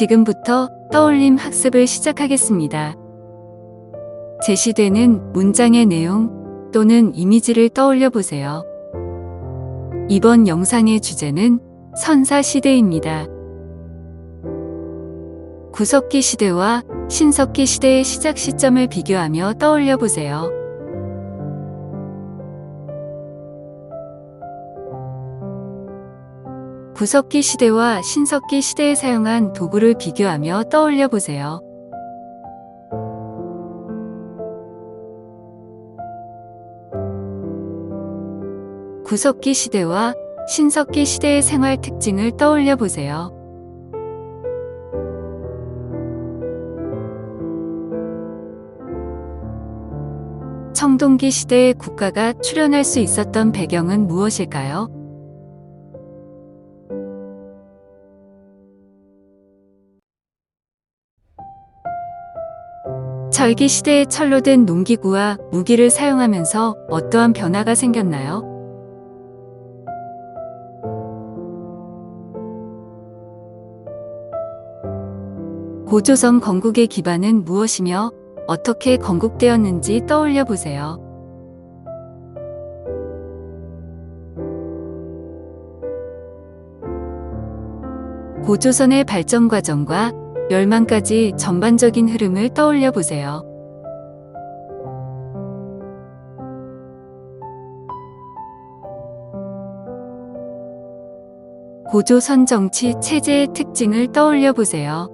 지금부터 떠올림 학습을 시작하겠습니다. 제시되는 문장의 내용 또는 이미지를 떠올려 보세요. 이번 영상의 주제는 선사시대입니다. 구석기 시대와 신석기 시대의 시작 시점을 비교하며 떠올려 보세요. 구석기 시대와 신석기 시대에 사용한 도구를 비교하며 떠올려 보세요. 구석기 시대와 신석기 시대의 생활 특징을 떠올려 보세요. 청동기 시대에 국가가 출현할 수 있었던 배경은 무엇일까요? 철기 시대에 철로 된 농기구와 무기를 사용하면서 어떠한 변화가 생겼나요? 고조선 건국의 기반은 무엇이며 어떻게 건국되었는지 떠올려 보세요. 고조선의 발전 과정과 멸망까지 전반적인 흐름을 떠올려 보세요. 고조선 정치 체제의 특징을 떠올려 보세요.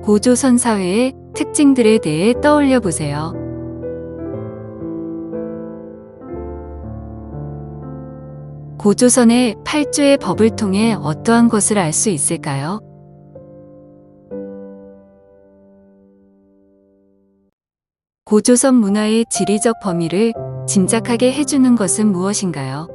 고조선 사회의 특징들에 대해 떠올려 보세요. 고조선의 8조의 법을 통해 어떠한 것을 알 수 있을까요? 고조선 문화의 지리적 범위를 짐작하게 해주는 것은 무엇인가요?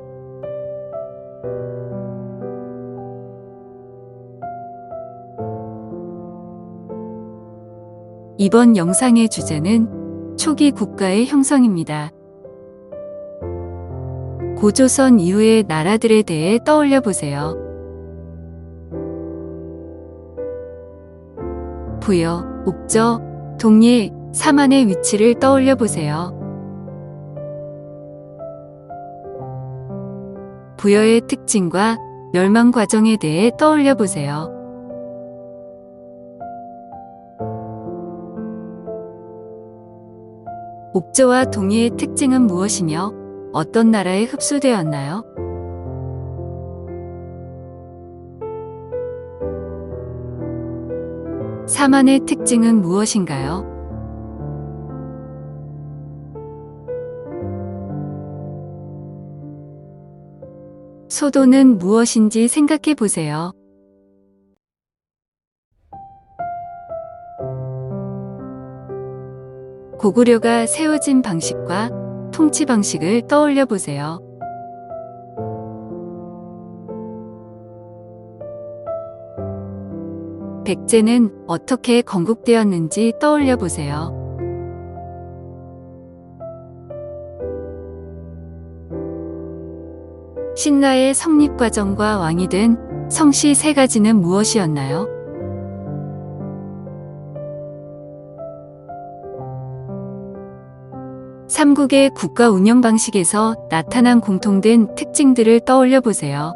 이번 영상의 주제는 초기 국가의 형성입니다. 고조선 이후의 나라들에 대해 떠올려 보세요. 부여, 옥저, 동예, 사만의 위치를 떠올려 보세요. 부여의 특징과 멸망 과정에 대해 떠올려 보세요. 옥저와 동예의 특징은 무엇이며 어떤 나라에 흡수되었나요? 사만의 특징은 무엇인가요? 소도는 무엇인지 생각해 보세요. 고구려가 세워진 방식과 통치 방식을 떠올려 보세요. 백제는 어떻게 건국되었는지 떠올려 보세요. 신라의 성립 과정과 왕이 된 성씨 세 가지는 무엇이었나요? 삼국의 국가 운영 방식에서 나타난 공통된 특징들을 떠올려 보세요.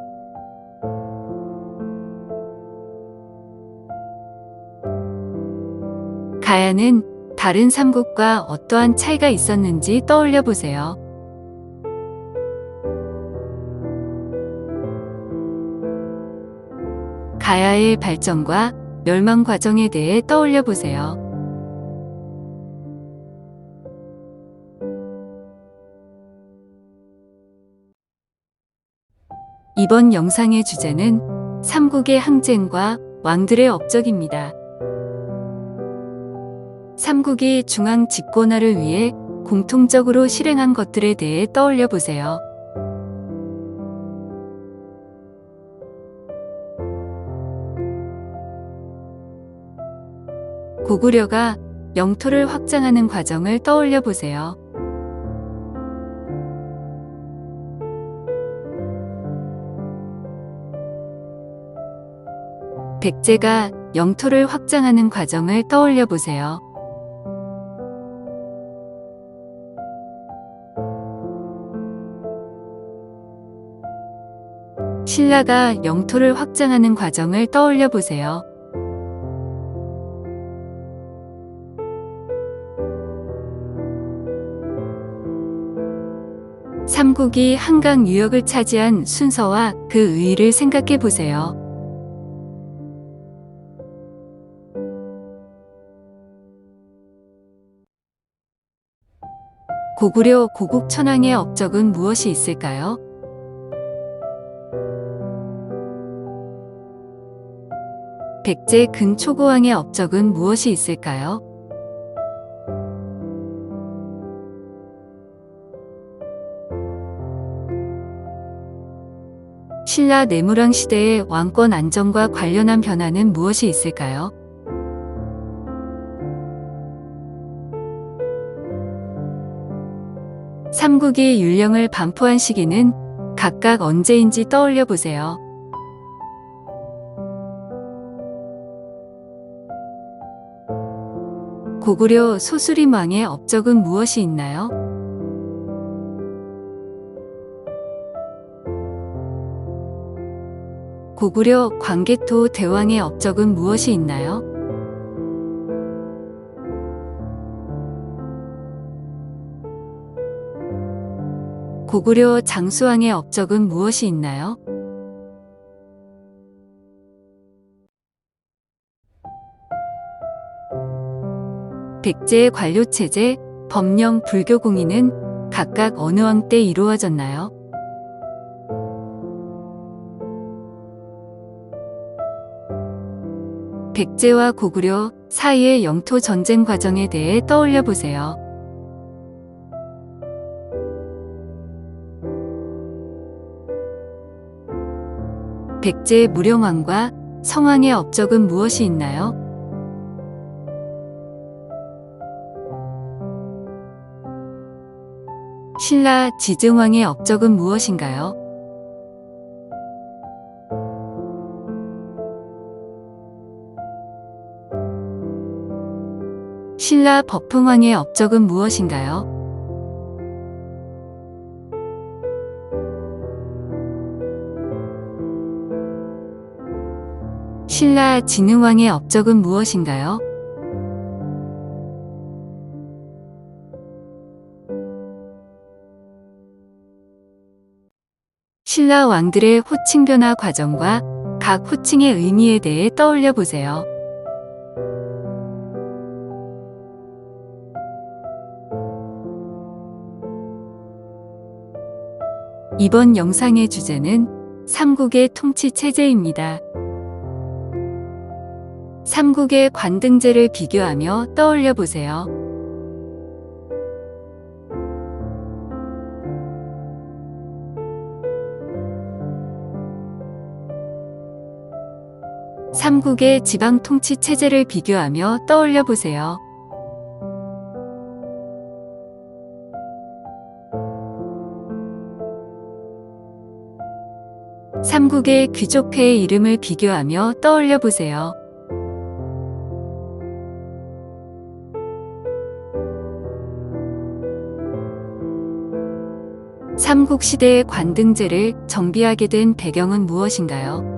가야는 다른 삼국과 어떠한 차이가 있었는지 떠올려 보세요. 가야의 발전과 멸망 과정에 대해 떠올려 보세요. 이번 영상의 주제는 삼국의 항쟁과 왕들의 업적입니다. 삼국이 중앙 집권화를 위해 공통적으로 실행한 것들에 대해 떠올려 보세요. 고구려가 영토를 확장하는 과정을 떠올려 보세요. 백제가 영토를 확장하는 과정을 떠올려 보세요. 신라가 영토를 확장하는 과정을 떠올려 보세요. 삼국이 한강 유역을 차지한 순서와 그 의의를 생각해 보세요. 고구려 고국 천황의 업적은 무엇이 있을까요? 백제 근초고왕의 업적은 무엇이 있을까요? 신라 내무랑 시대의 왕권 안정과 관련한 변화는 무엇이 있을까요? 삼국이 율령을 반포한 시기는 각각 언제인지 떠올려 보세요. 고구려 소수림 왕의 업적은 무엇이 있나요? 고구려 광개토 대왕의 업적은 무엇이 있나요? 고구려 장수왕의 업적은 무엇이 있나요? 백제의 관료체제, 법령, 불교 공의는 각각 어느 왕 때 이루어졌나요? 백제와 고구려 사이의 영토 전쟁 과정에 대해 떠올려 보세요. 백제의 무령왕과 성왕의 업적은 무엇이 있나요? 신라 지증왕의 업적은 무엇인가요? 신라 법흥왕의 업적은 무엇인가요? 신라 진흥왕의 업적은 무엇인가요? 신라 왕들의 호칭 변화 과정과 각 호칭의 의미에 대해 떠올려 보세요. 이번 영상의 주제는 삼국의 통치 체제입니다. 삼국의 관등제를 비교하며 떠올려 보세요. 삼국의 지방 통치 체제를 비교하며 떠올려 보세요. 삼국의 귀족회의 이름을 비교하며 떠올려 보세요. 삼국시대의 관등제를 정비하게 된 배경은 무엇인가요?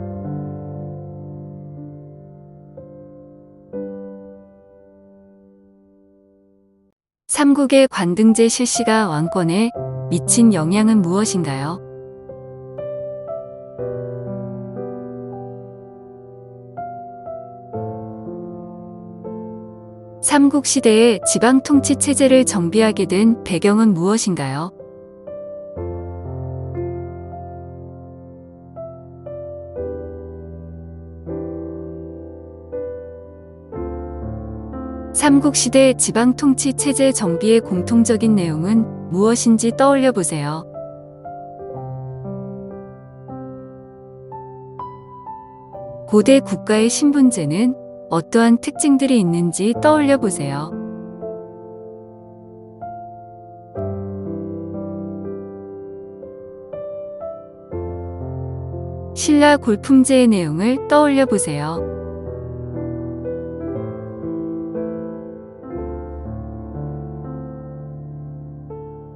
삼국의 관등제 실시가 왕권에 미친 영향은 무엇인가요? 삼국시대의 지방통치 체제를 정비하게 된 배경은 무엇인가요? 삼국시대 지방통치 체제 정비의 공통적인 내용은 무엇인지 떠올려 보세요. 고대 국가의 신분제는 어떠한 특징들이 있는지 떠올려 보세요. 신라 골품제의 내용을 떠올려 보세요.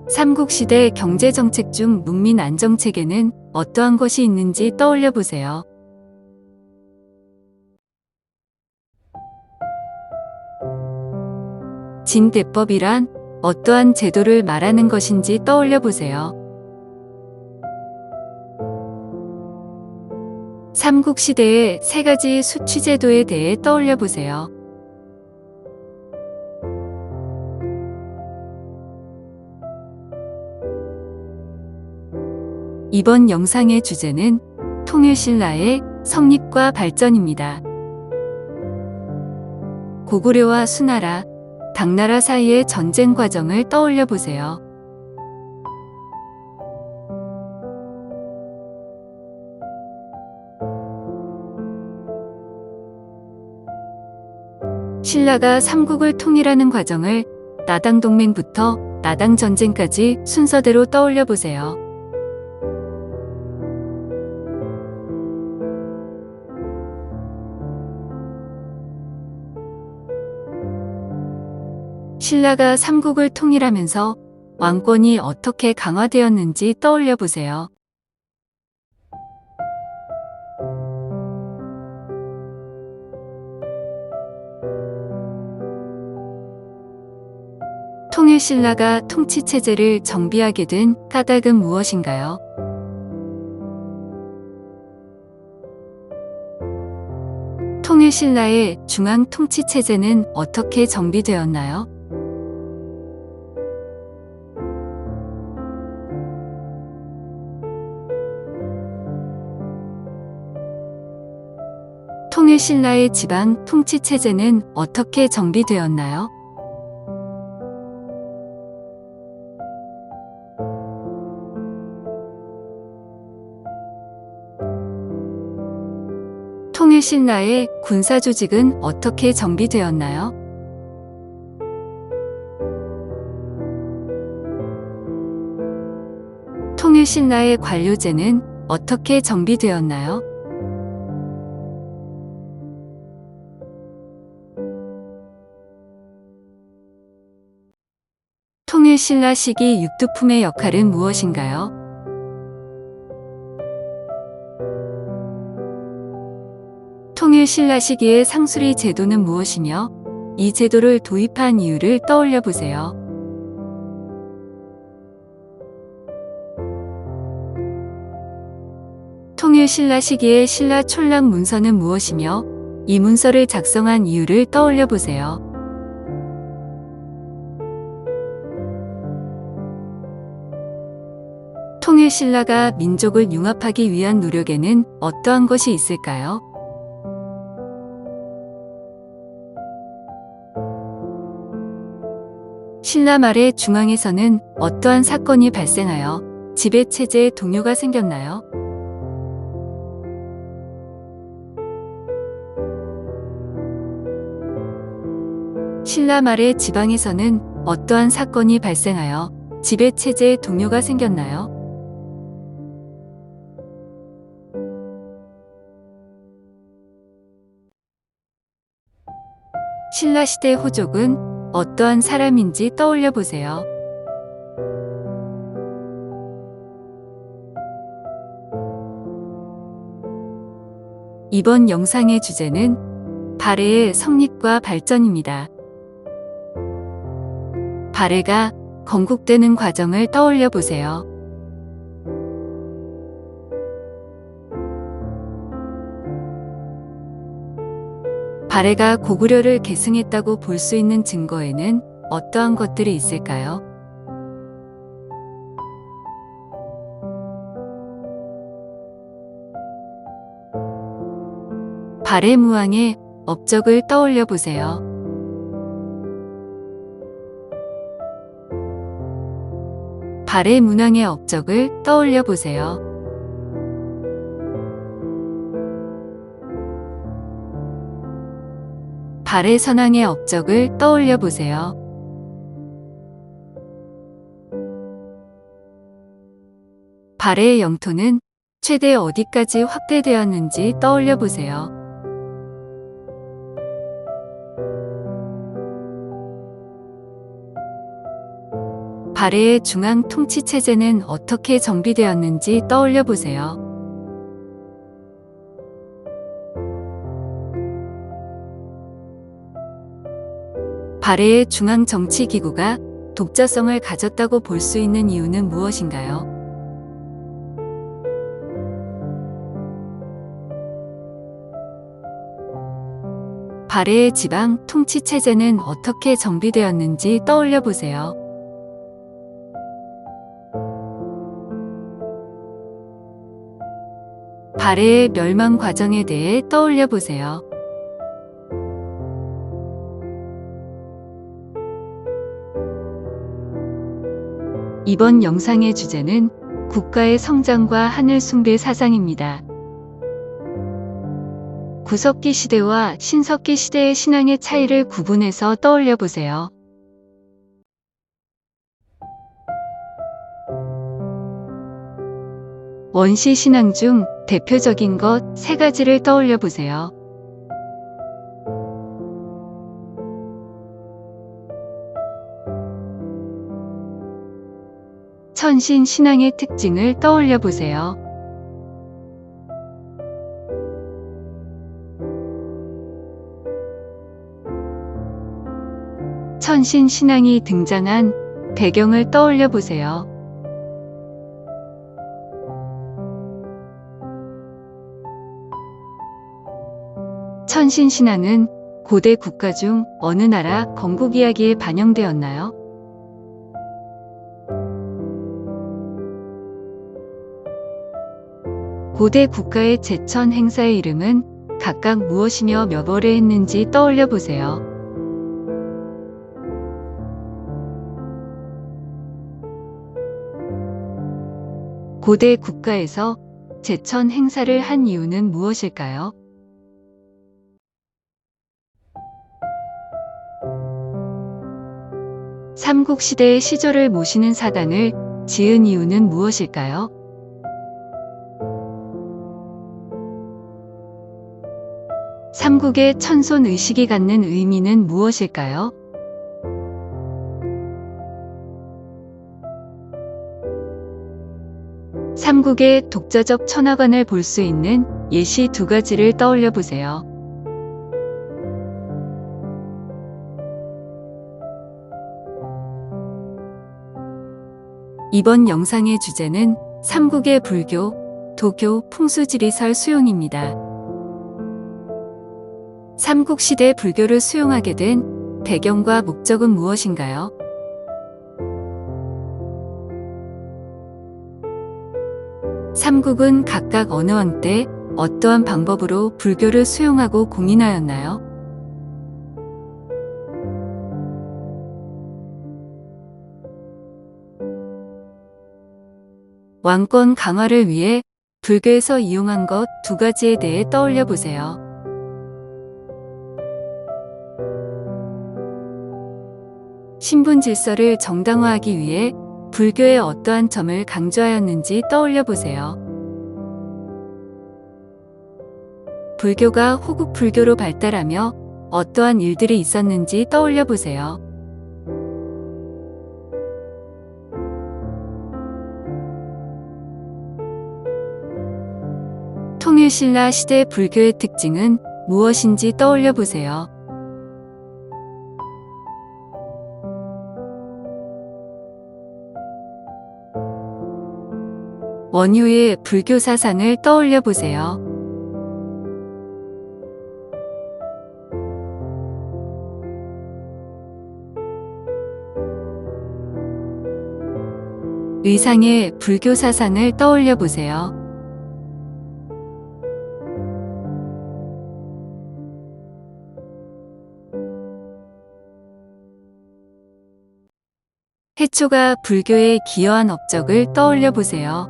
삼국시대 경제정책 중 문민 안정체계는 어떠한 것이 있는지 떠올려 보세요. 진대법이란 어떠한 제도를 말하는 것인지 떠올려 보세요. 삼국시대의 세 가지 수취제도에 대해 떠올려 보세요. 이번 영상의 주제는 통일신라의 성립과 발전입니다. 고구려와 수나라, 당나라 사이의 전쟁 과정을 떠올려 보세요. 신라가 삼국을 통일하는 과정을 나당동맹부터 나당전쟁까지 순서대로 떠올려 보세요. 신라가 삼국을 통일하면서 왕권이 어떻게 강화되었는지 떠올려 보세요. 통일신라가 통치체제를 정비하게 된 까닭은 무엇인가요? 통일신라의 중앙통치체제는 어떻게 정비되었나요? 통일신라의 지방 통치체제는 어떻게 정비되었나요? 통일신라의 군사조직은 어떻게 정비되었나요? 통일신라의 관료제는 어떻게 정비되었나요? 통일신라 시기 육두품의 역할은 무엇인가요? 통일신라 시기의 상수리 제도는 무엇이며 이 제도를 도입한 이유를 떠올려 보세요. 통일신라 시기의 신라 촌락 문서는 무엇이며 이 문서를 작성한 이유를 떠올려 보세요. 통일신라가 민족을 융합하기 위한 노력에는 어떠한 것이 있을까요? 신라 말의 중앙에서는 어떠한 사건이 발생하여 지배체제의 동요가 생겼나요? 신라 말의 지방에서는 어떠한 사건이 발생하여 지배체제의 동요가 생겼나요? 신라시대 호족은 어떠한 사람인지 떠올려 보세요. 이번 영상의 주제는 발해의 성립과 발전입니다. 발해가 건국되는 과정을 떠올려 보세요. 발해가 고구려를 계승했다고 볼 수 있는 증거에는 어떠한 것들이 있을까요? 발해무왕의 업적을 떠올려 보세요. 발해문왕의 업적을 떠올려 보세요. 발해선왕의 업적을 떠올려 보세요. 발해의 영토는 최대 어디까지 확대되었는지 떠올려 보세요. 발해의 중앙 통치 체제는 어떻게 정비되었는지 떠올려 보세요. 발해의 중앙 정치 기구가 독자성을 가졌다고 볼 수 있는 이유는 무엇인가요? 발해의 지방 통치 체제는 어떻게 정비되었는지 떠올려 보세요. 발해의 멸망 과정에 대해 떠올려 보세요. 이번 영상의 주제는 국가의 성장과 하늘 숭배 사상입니다. 구석기 시대와 신석기 시대의 신앙의 차이를 구분해서 떠올려 보세요. 원시 신앙 중 대표적인 것 세 가지를 떠올려 보세요. 천신 신앙의 특징을 떠올려 보세요. 천신 신앙이 등장한 배경을 떠올려 보세요. 천신 신앙은 고대 국가 중 어느 나라 건국 이야기에 반영되었나요? 고대 국가의 제천 행사의 이름은 각각 무엇이며 몇 월에 했는지 떠올려 보세요. 고대 국가에서 제천 행사를 한 이유는 무엇일까요? 삼국시대의 시조를 모시는 사당을 지은 이유는 무엇일까요? 삼국의 천손 의식이 갖는 의미는 무엇일까요? 삼국의 독자적 천하관을 볼 수 있는 예시 두 가지를 떠올려 보세요. 이번 영상의 주제는 삼국의 불교, 도교, 풍수지리설 수용입니다. 삼국시대 불교를 수용하게 된 배경과 목적은 무엇인가요? 삼국은 각각 어느 왕 때 어떠한 방법으로 불교를 수용하고 공인하였나요? 왕권 강화를 위해 불교에서 이용한 것 두 가지에 대해 떠올려 보세요. 신분 질서를 정당화하기 위해 불교의 어떠한 점을 강조하였는지 떠올려 보세요. 불교가 호국 불교로 발달하며 어떠한 일들이 있었는지 떠올려 보세요. 통일신라 시대 불교의 특징은 무엇인지 떠올려 보세요. 원효의 불교 사상을 떠올려 보세요. 의상의 불교 사상을 떠올려 보세요. 해초가 불교에 기여한 업적을 떠올려 보세요.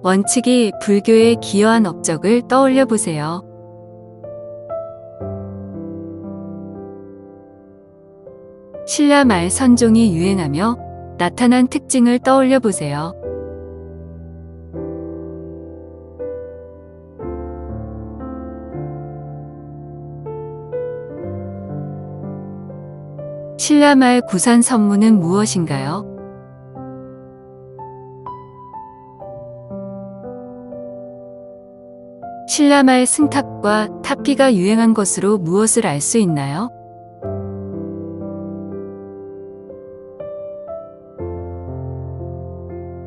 원칙이 불교에 기여한 업적을 떠올려 보세요. 신라 말 선종이 유행하며 나타난 특징을 떠올려 보세요. 신라말 구산 선무는 무엇인가요? 신라말 승탑과 탑기가 유행한 것으로 무엇을 알 수 있나요?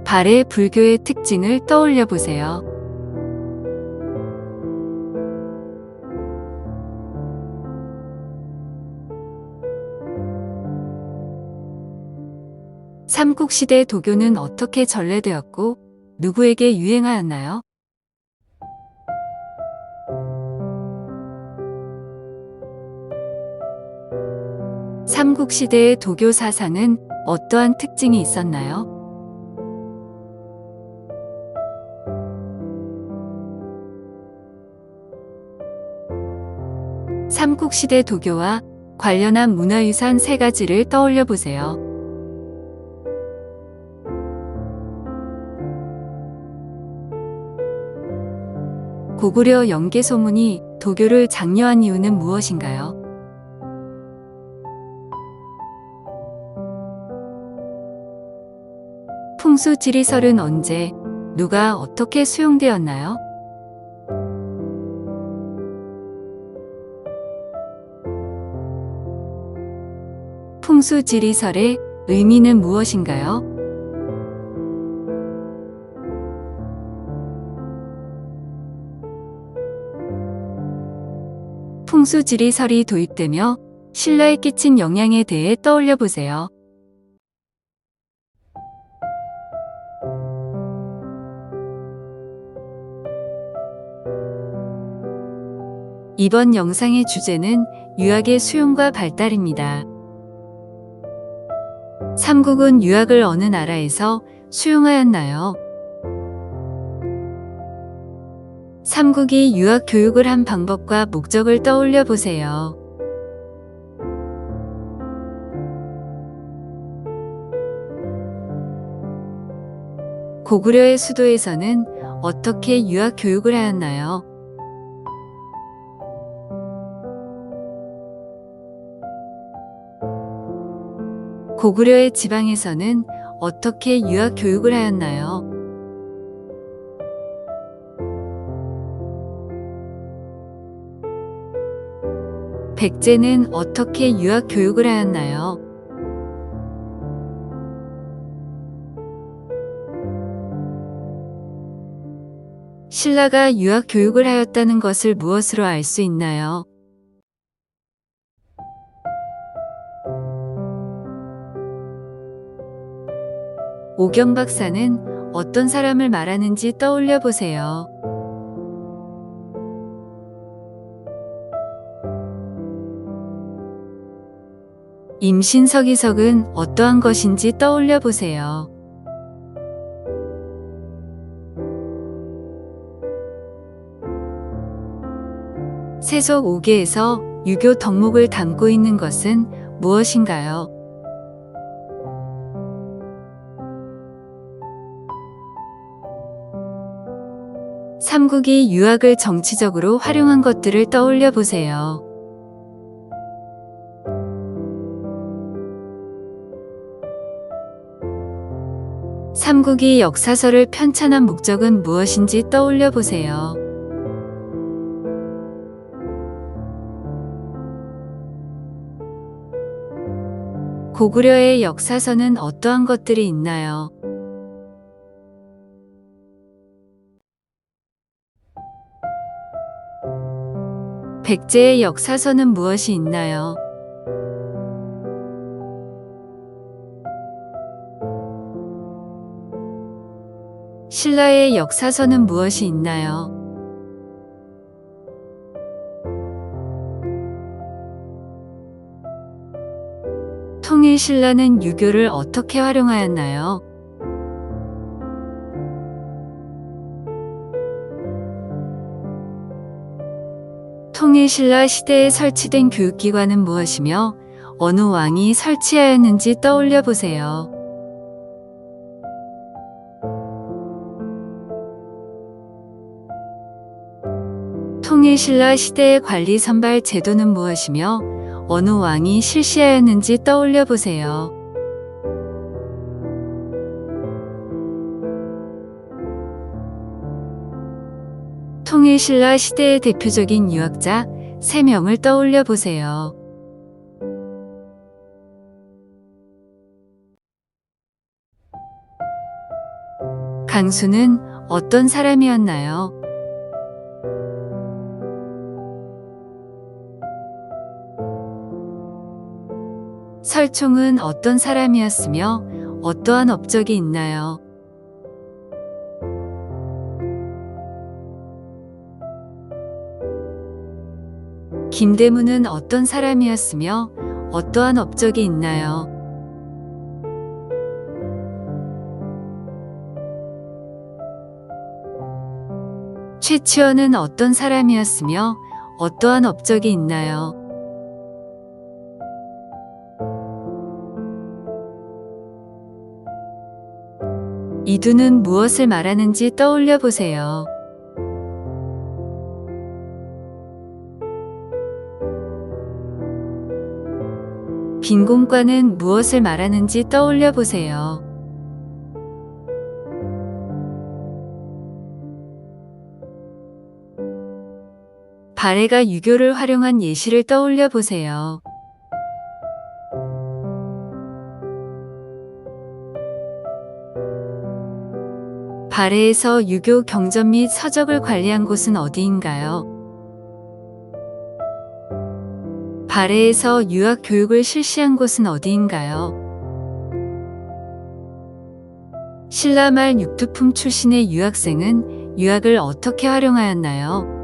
발해 불교의 특징을 떠올려 보세요. 삼국시대 도교는 어떻게 전래되었고 누구에게 유행하였나요? 삼국시대의 도교 사상은 어떠한 특징이 있었나요? 삼국시대 도교와 관련한 문화유산 3가지를 떠올려 보세요. 고구려 영계소문이 도교를 장려한 이유는 무엇인가요? 풍수지리설은 언제, 누가 어떻게 수용되었나요? 풍수지리설의 의미는 무엇인가요? 풍수지리설이 도입되며 신라에 끼친 영향에 대해 떠올려 보세요. 이번 영상의 주제는 유학의 수용과 발달입니다. 삼국은 유학을 어느 나라에서 수용하였나요? 삼국이 유학 교육을 한 방법과 목적을 떠올려 보세요. 고구려의 수도에서는 어떻게 유학 교육을 하였나요? 고구려의 지방에서는 어떻게 유학 교육을 하였나요? 백제는 어떻게 유학 교육을 하였나요? 신라가 유학 교육을 하였다는 것을 무엇으로 알 수 있나요? 오경박사는 어떤 사람을 말하는지 떠올려 보세요. 임신서기석은 어떠한 것인지 떠올려 보세요. 세속 5개에서 유교 덕목을 담고 있는 것은 무엇인가요? 삼국이 유학을 정치적으로 활용한 것들을 떠올려 보세요. 삼국이 역사서를 편찬한 목적은 무엇인지 떠올려 보세요. 고구려의 역사서는 어떠한 것들이 있나요? 백제의 역사서는 무엇이 있나요? 신라의 역사서는 무엇이 있나요? 통일 신라는 유교를 어떻게 활용하였나요? 통일 신라 시대에 설치된 교육기관은 무엇이며 어느 왕이 설치하였는지 떠올려 보세요. 통일 신라 시대의 관리 선발 제도는 무엇이며 어느 왕이 실시하였는지 떠올려 보세요. 통일신라 시대의 대표적인 유학자 3명을 떠올려 보세요. 강수는 어떤 사람이었나요? 설총은 어떤 사람이었으며 어떠한 업적이 있나요? 김대문은 어떤 사람이었으며 어떠한 업적이 있나요? 최치원은 어떤 사람이었으며 어떠한 업적이 있나요? 이두는 무엇을 말하는지 떠올려 보세요. 빈공과는 무엇을 말하는지 떠올려 보세요. 발해가 유교를 활용한 예시를 떠올려 보세요. 발해에서 유교 경전 및 서적을 관리한 곳은 어디인가요? 발해에서 유학 교육을 실시한 곳은 어디인가요? 신라 말 육두품 출신의 유학생은 유학을 어떻게 활용하였나요?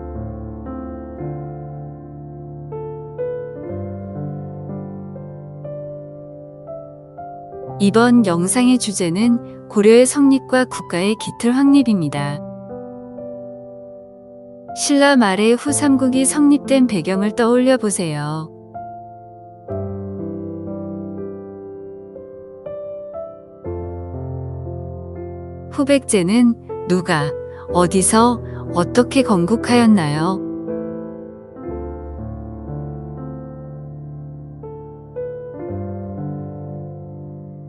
이번 영상의 주제는 고려의 성립과 국가의 기틀 확립입니다. 신라 말에 후삼국이 성립된 배경을 떠올려 보세요. 후백제는 누가, 어디서, 어떻게 건국하였나요?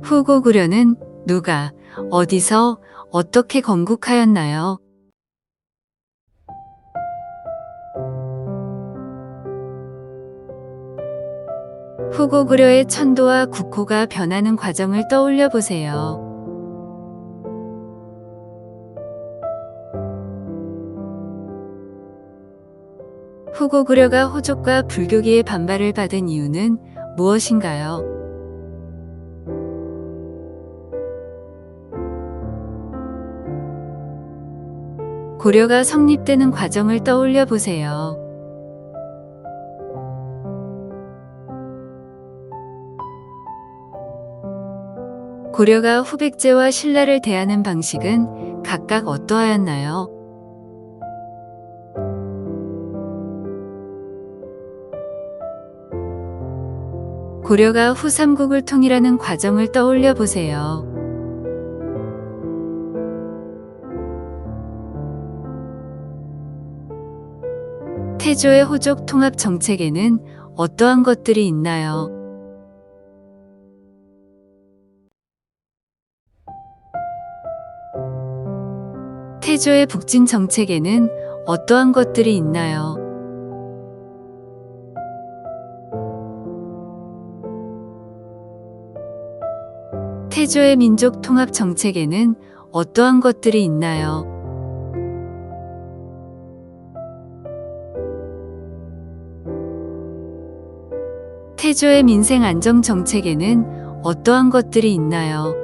후고구려는 누가, 어디서, 어떻게 건국하였나요? 후고구려의 천도와 국호가 변하는 과정을 떠올려 보세요. 후고구려가 호족과 불교계의 반발을 받은 이유는 무엇인가요? 고려가 성립되는 과정을 떠올려 보세요. 고려가 후백제와 신라를 대하는 방식은 각각 어떠하였나요? 고려가 후삼국을 통일하는 과정을 떠올려 보세요. 태조의 호족 통합 정책에는 어떠한 것들이 있나요? 태조의 북진 정책에는 어떠한 것들이 있나요? 태조의 민족 통합 정책에는 어떠한 것들이 있나요? 태조의 민생 안정 정책에는 어떠한 것들이 있나요?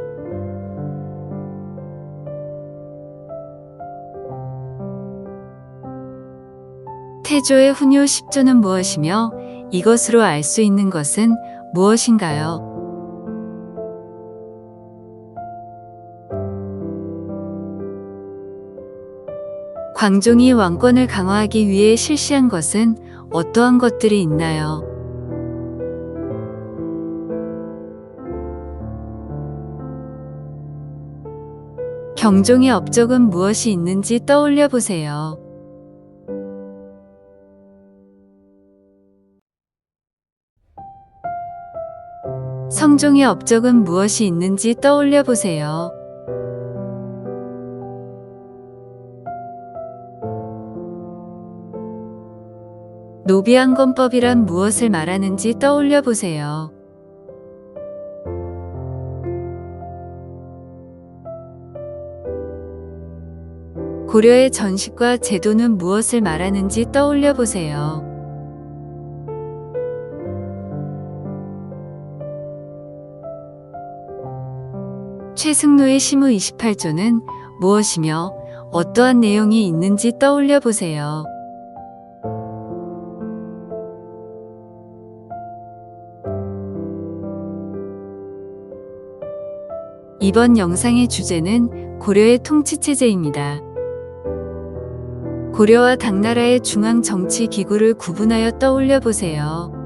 태조의 훈요 10조는 무엇이며 이것으로 알 수 있는 것은 무엇인가요? 광종이 왕권을 강화하기 위해 실시한 것은 어떠한 것들이 있나요? 경종의 업적은 무엇이 있는지 떠올려 보세요. 성종의 업적은 무엇이 있는지 떠올려 보세요. 노비안건법이란 무엇을 말하는지 떠올려 보세요. 고려의 전식과 제도는 무엇을 말하는지 떠올려 보세요. 최승로의 시무 28조는 무엇이며 어떠한 내용이 있는지 떠올려 보세요. 이번 영상의 주제는 고려의 통치체제입니다. 고려와 당나라의 중앙 정치 기구를 구분하여 떠올려 보세요.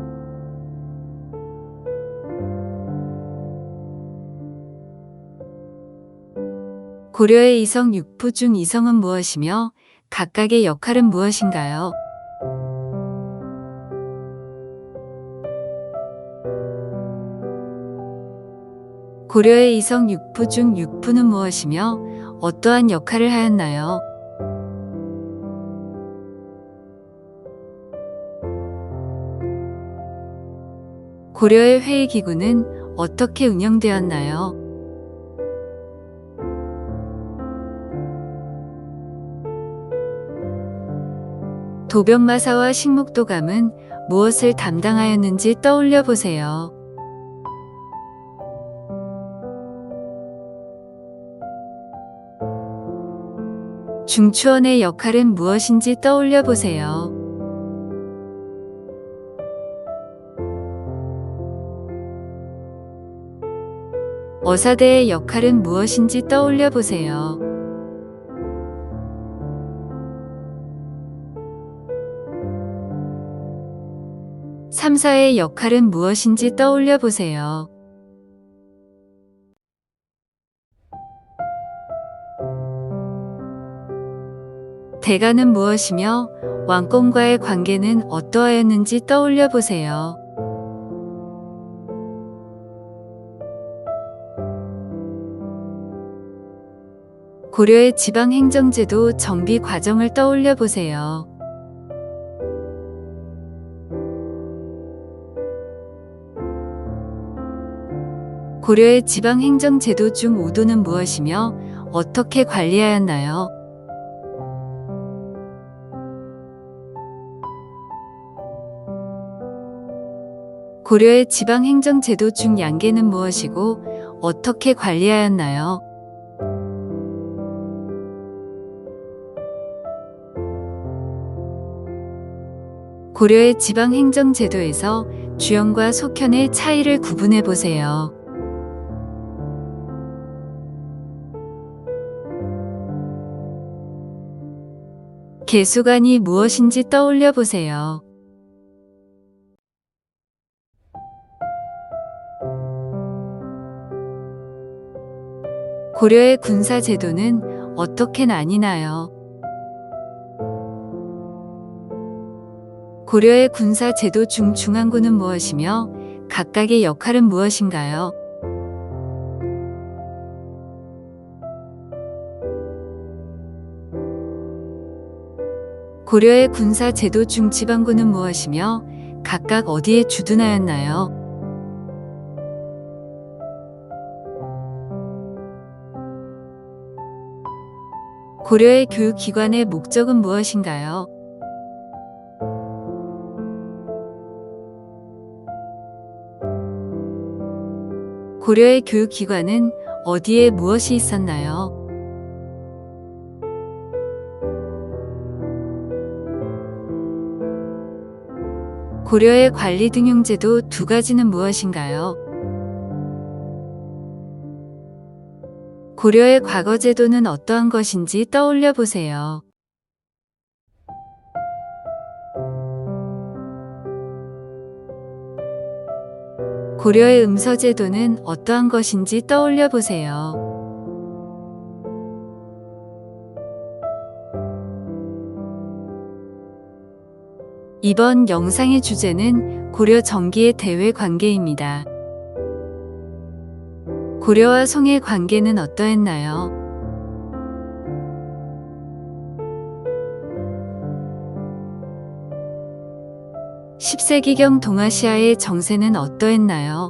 고려의 이성 6부 중 이성은 무엇이며 각각의 역할은 무엇인가요? 고려의 이성 6부 중 6부는 무엇이며 어떠한 역할을 하였나요? 고려의 회의기구는 어떻게 운영되었나요? 도변마사와 식목도감은 무엇을 담당하였는지 떠올려 보세요. 중추원의 역할은 무엇인지 떠올려 보세요. 어사대의 역할은 무엇인지 떠올려 보세요. 삼사의 역할은 무엇인지 떠올려 보세요. 대가는 무엇이며 왕권과의 관계는 어떠하였는지 떠올려 보세요. 고려의 지방행정제도 정비 과정을 떠올려 보세요. 고려의 지방행정제도 중 5도는 무엇이며 어떻게 관리하였나요? 고려의 지방행정제도 중 양계는 무엇이고 어떻게 관리하였나요? 고려의 지방행정제도에서 주연과 속현의 차이를 구분해 보세요. 계수관이 무엇인지 떠올려 보세요. 고려의 군사제도는 어떻게 나뉘나요? 고려의 군사제도 중 중앙군은 무엇이며 각각의 역할은 무엇인가요? 고려의 군사제도 중 지방군은 무엇이며 각각 어디에 주둔하였나요? 고려의 교육기관의 목적은 무엇인가요? 고려의 교육기관은 어디에 무엇이 있었나요? 고려의 관리등용제도 두 가지는 무엇인가요? 고려의 과거제도는 어떠한 것인지 떠올려 보세요. 고려의 음서제도는 어떠한 것인지 떠올려 보세요. 이번 영상의 주제는 고려 정기의 대외 관계입니다. 고려와 송의 관계는 어떠했나요? 10세기경 동아시아의 정세는 어떠했나요?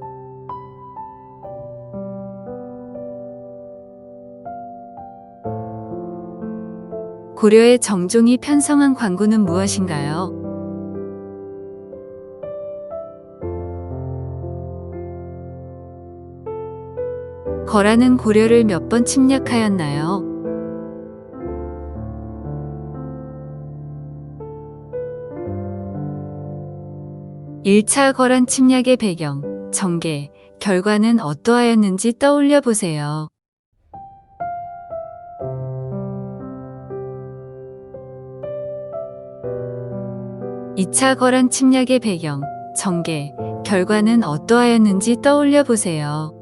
고려의 정종이 편성한 관구는 무엇인가요? 거란은 고려를 몇 번 침략하였나요? 1차 거란 침략의 배경, 전개, 결과는 어떠하였는지 떠올려 보세요. 2차 거란 침략의 배경, 전개, 결과는 어떠하였는지 떠올려 보세요.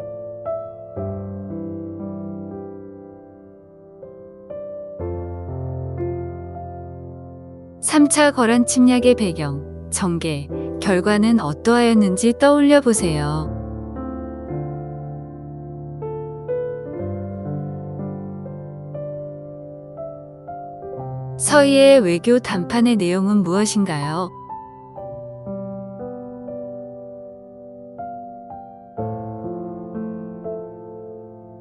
3차 거란 침략의 배경, 전개, 결과는 어떠하였는지 떠올려 보세요. 서희의 외교 담판의 내용은 무엇인가요?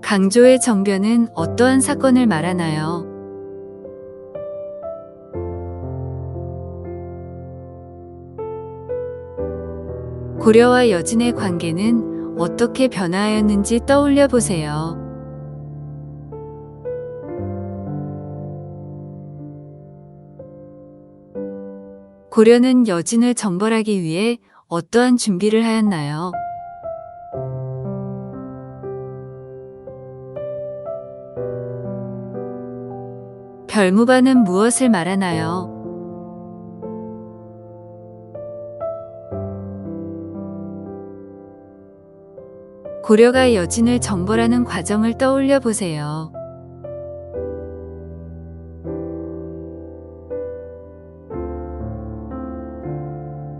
강조의 정변은 어떠한 사건을 말하나요? 고려와 여진의 관계는 어떻게 변화하였는지 떠올려 보세요. 고려는 여진을 정벌하기 위해 어떠한 준비를 하였나요? 별무반은 무엇을 말하나요? 고려가 여진을 정벌하는 과정을 떠올려 보세요.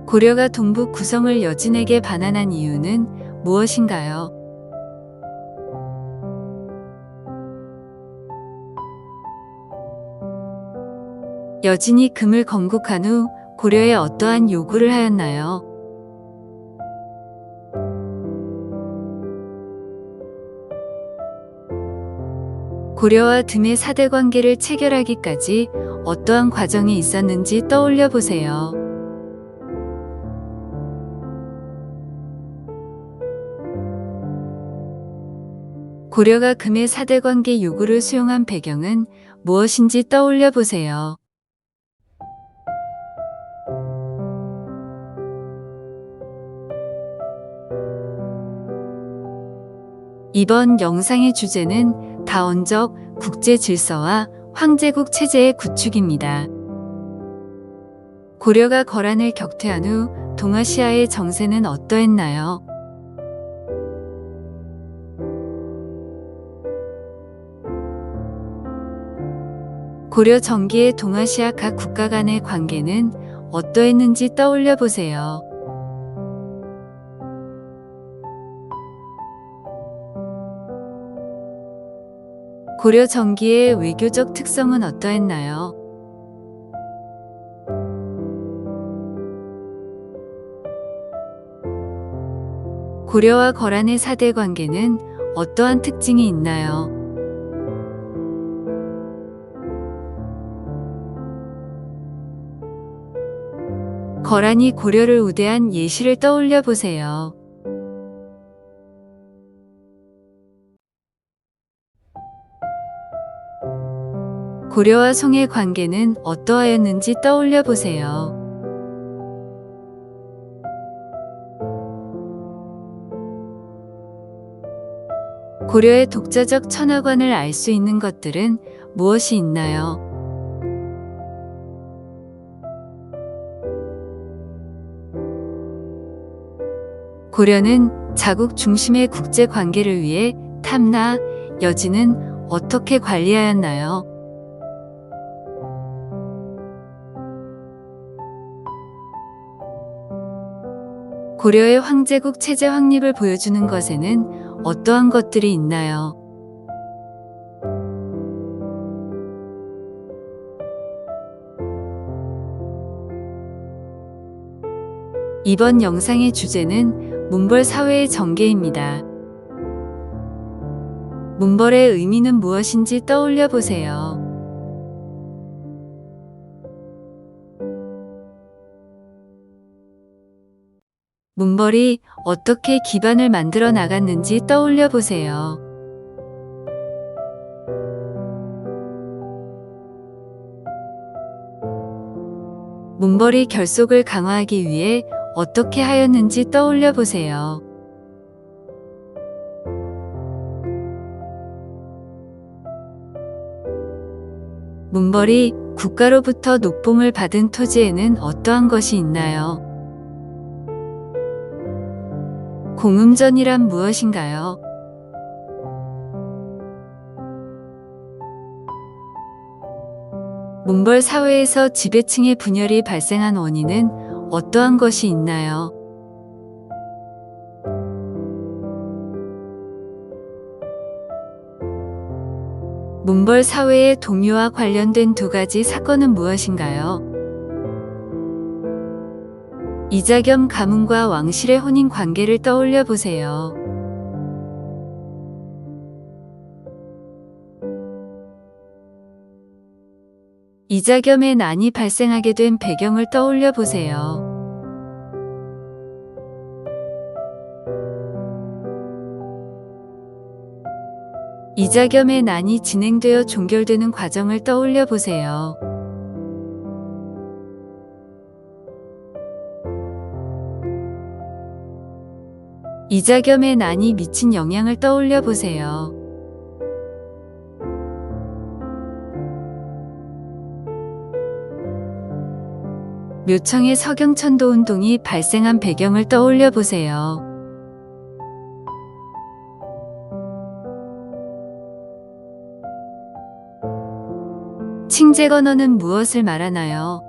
고려가 동북 구성을 여진에게 반환한 이유는 무엇인가요? 여진이 금을 건국한 후 고려에 어떠한 요구를 하였나요? 고려와 듬의 사대 관계를 체결하기까지 어떠한 과정이 있었는지 떠올려 보세요. 고려가 금의 사대 관계 요구를 수용한 배경은 무엇인지 떠올려 보세요. 이번 영상의 주제는 다원적 국제 질서와 황제국 체제의 구축입니다. 고려가 거란을 격퇴한 후 동아시아의 정세는 어떠했나요? 고려 전기의 동아시아 각 국가 간의 관계는 어떠했는지 떠올려 보세요. 고려 전기의 외교적 특성은 어떠했나요? 고려와 거란의 사대 관계는 어떠한 특징이 있나요? 거란이 고려를 우대한 예시를 떠올려 보세요. 고려와 송의 관계는 어떠하였는지 떠올려 보세요. 고려의 독자적 천하관을 알 수 있는 것들은 무엇이 있나요? 고려는 자국 중심의 국제 관계를 위해 탐나, 여진은 어떻게 관리하였나요? 고려의 황제국 체제 확립을 보여주는 것에는 어떠한 것들이 있나요? 이번 영상의 주제는 문벌 사회의 전개입니다. 문벌의 의미는 무엇인지 떠올려 보세요. 문벌이 어떻게 기반을 만들어 나갔는지 떠올려 보세요. 문벌이 결속을 강화하기 위해 어떻게 하였는지 떠올려 보세요. 문벌이 국가로부터 녹봉을 받은 토지에는 어떠한 것이 있나요? 공음전이란 무엇인가요? 문벌 사회에서 지배층의 분열이 발생한 원인은 어떠한 것이 있나요? 문벌 사회의 동요와 관련된 두 가지 사건은 무엇인가요? 이자겸 가문과 왕실의 혼인 관계를 떠올려 보세요. 이자겸의 난이 발생하게 된 배경을 떠올려 보세요. 이자겸의 난이 진행되어 종결되는 과정을 떠올려 보세요. 이자겸의 난이 미친 영향을 떠올려 보세요. 묘청의 서경천도 운동이 발생한 배경을 떠올려 보세요. 칭제건어는 무엇을 말하나요?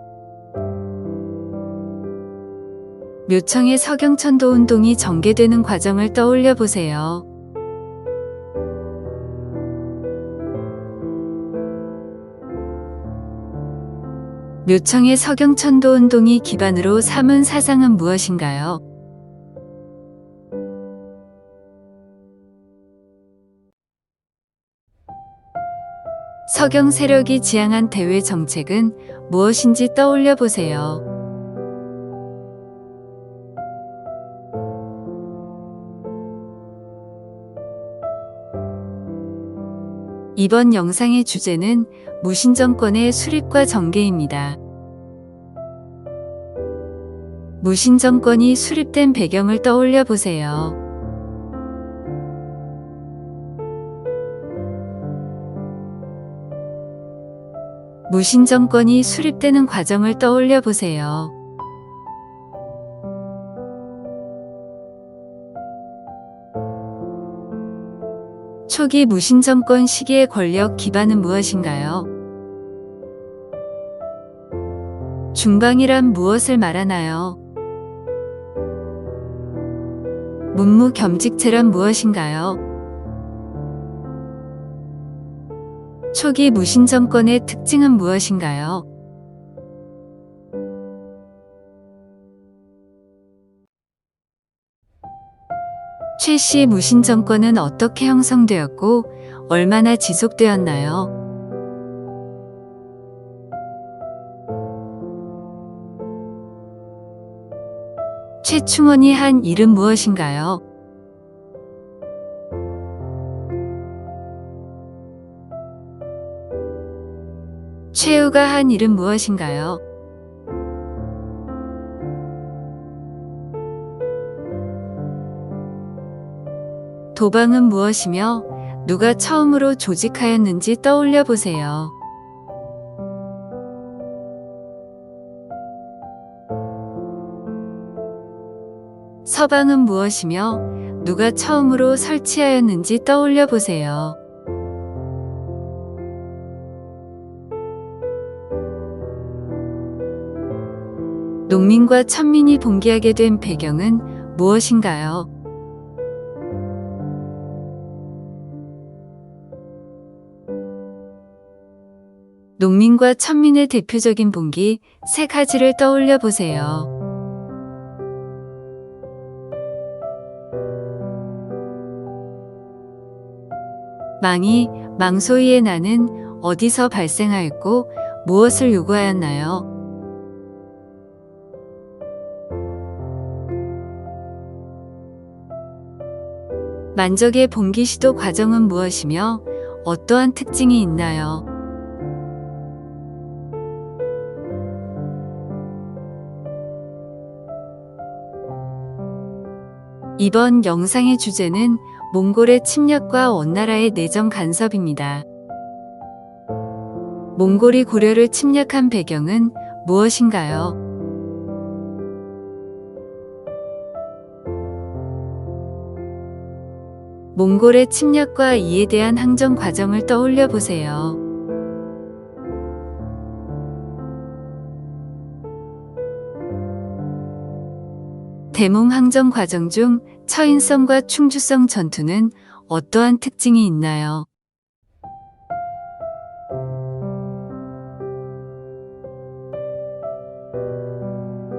묘청의 서경천도 운동이 전개되는 과정을 떠올려 보세요. 묘청의 서경천도 운동이 기반으로 삼은 사상은 무엇인가요? 서경 세력이 지향한 대외 정책은 무엇인지 떠올려 보세요. 이번 영상의 주제는 무신정권의 수립과 전개입니다. 무신정권이 수립된 배경을 떠올려 보세요. 무신정권이 수립되는 과정을 떠올려 보세요. 초기 무신정권 시기의 권력 기반은 무엇인가요? 중방이란 무엇을 말하나요? 문무겸직체란 무엇인가요? 초기 무신정권의 특징은 무엇인가요? 최씨 무신정권은 어떻게 형성되었고 얼마나 지속되었나요? 최충원이 한 일은 무엇인가요? 최우가 한 일은 무엇인가요? 도방은 무엇이며 누가 처음으로 조직하였는지 떠올려 보세요. 서방은 무엇이며 누가 처음으로 설치하였는지 떠올려 보세요. 농민과 천민이 봉기하게 된 배경은 무엇인가요? 군인과 천민의 대표적인 봉기 세 가지를 떠올려 보세요. 망이, 망소이의 난은 어디서 발생하였고 무엇을 요구하였나요? 만적의 봉기 시도 과정은 무엇이며 어떠한 특징이 있나요? 이번 영상의 주제는 몽골의 침략과 원나라의 내정 간섭입니다. 몽골이 고려를 침략한 배경은 무엇인가요? 몽골의 침략과 이에 대한 항전 과정을 떠올려 보세요. 대몽 항전 과정 중 처인성과 충주성 전투는 어떠한 특징이 있나요?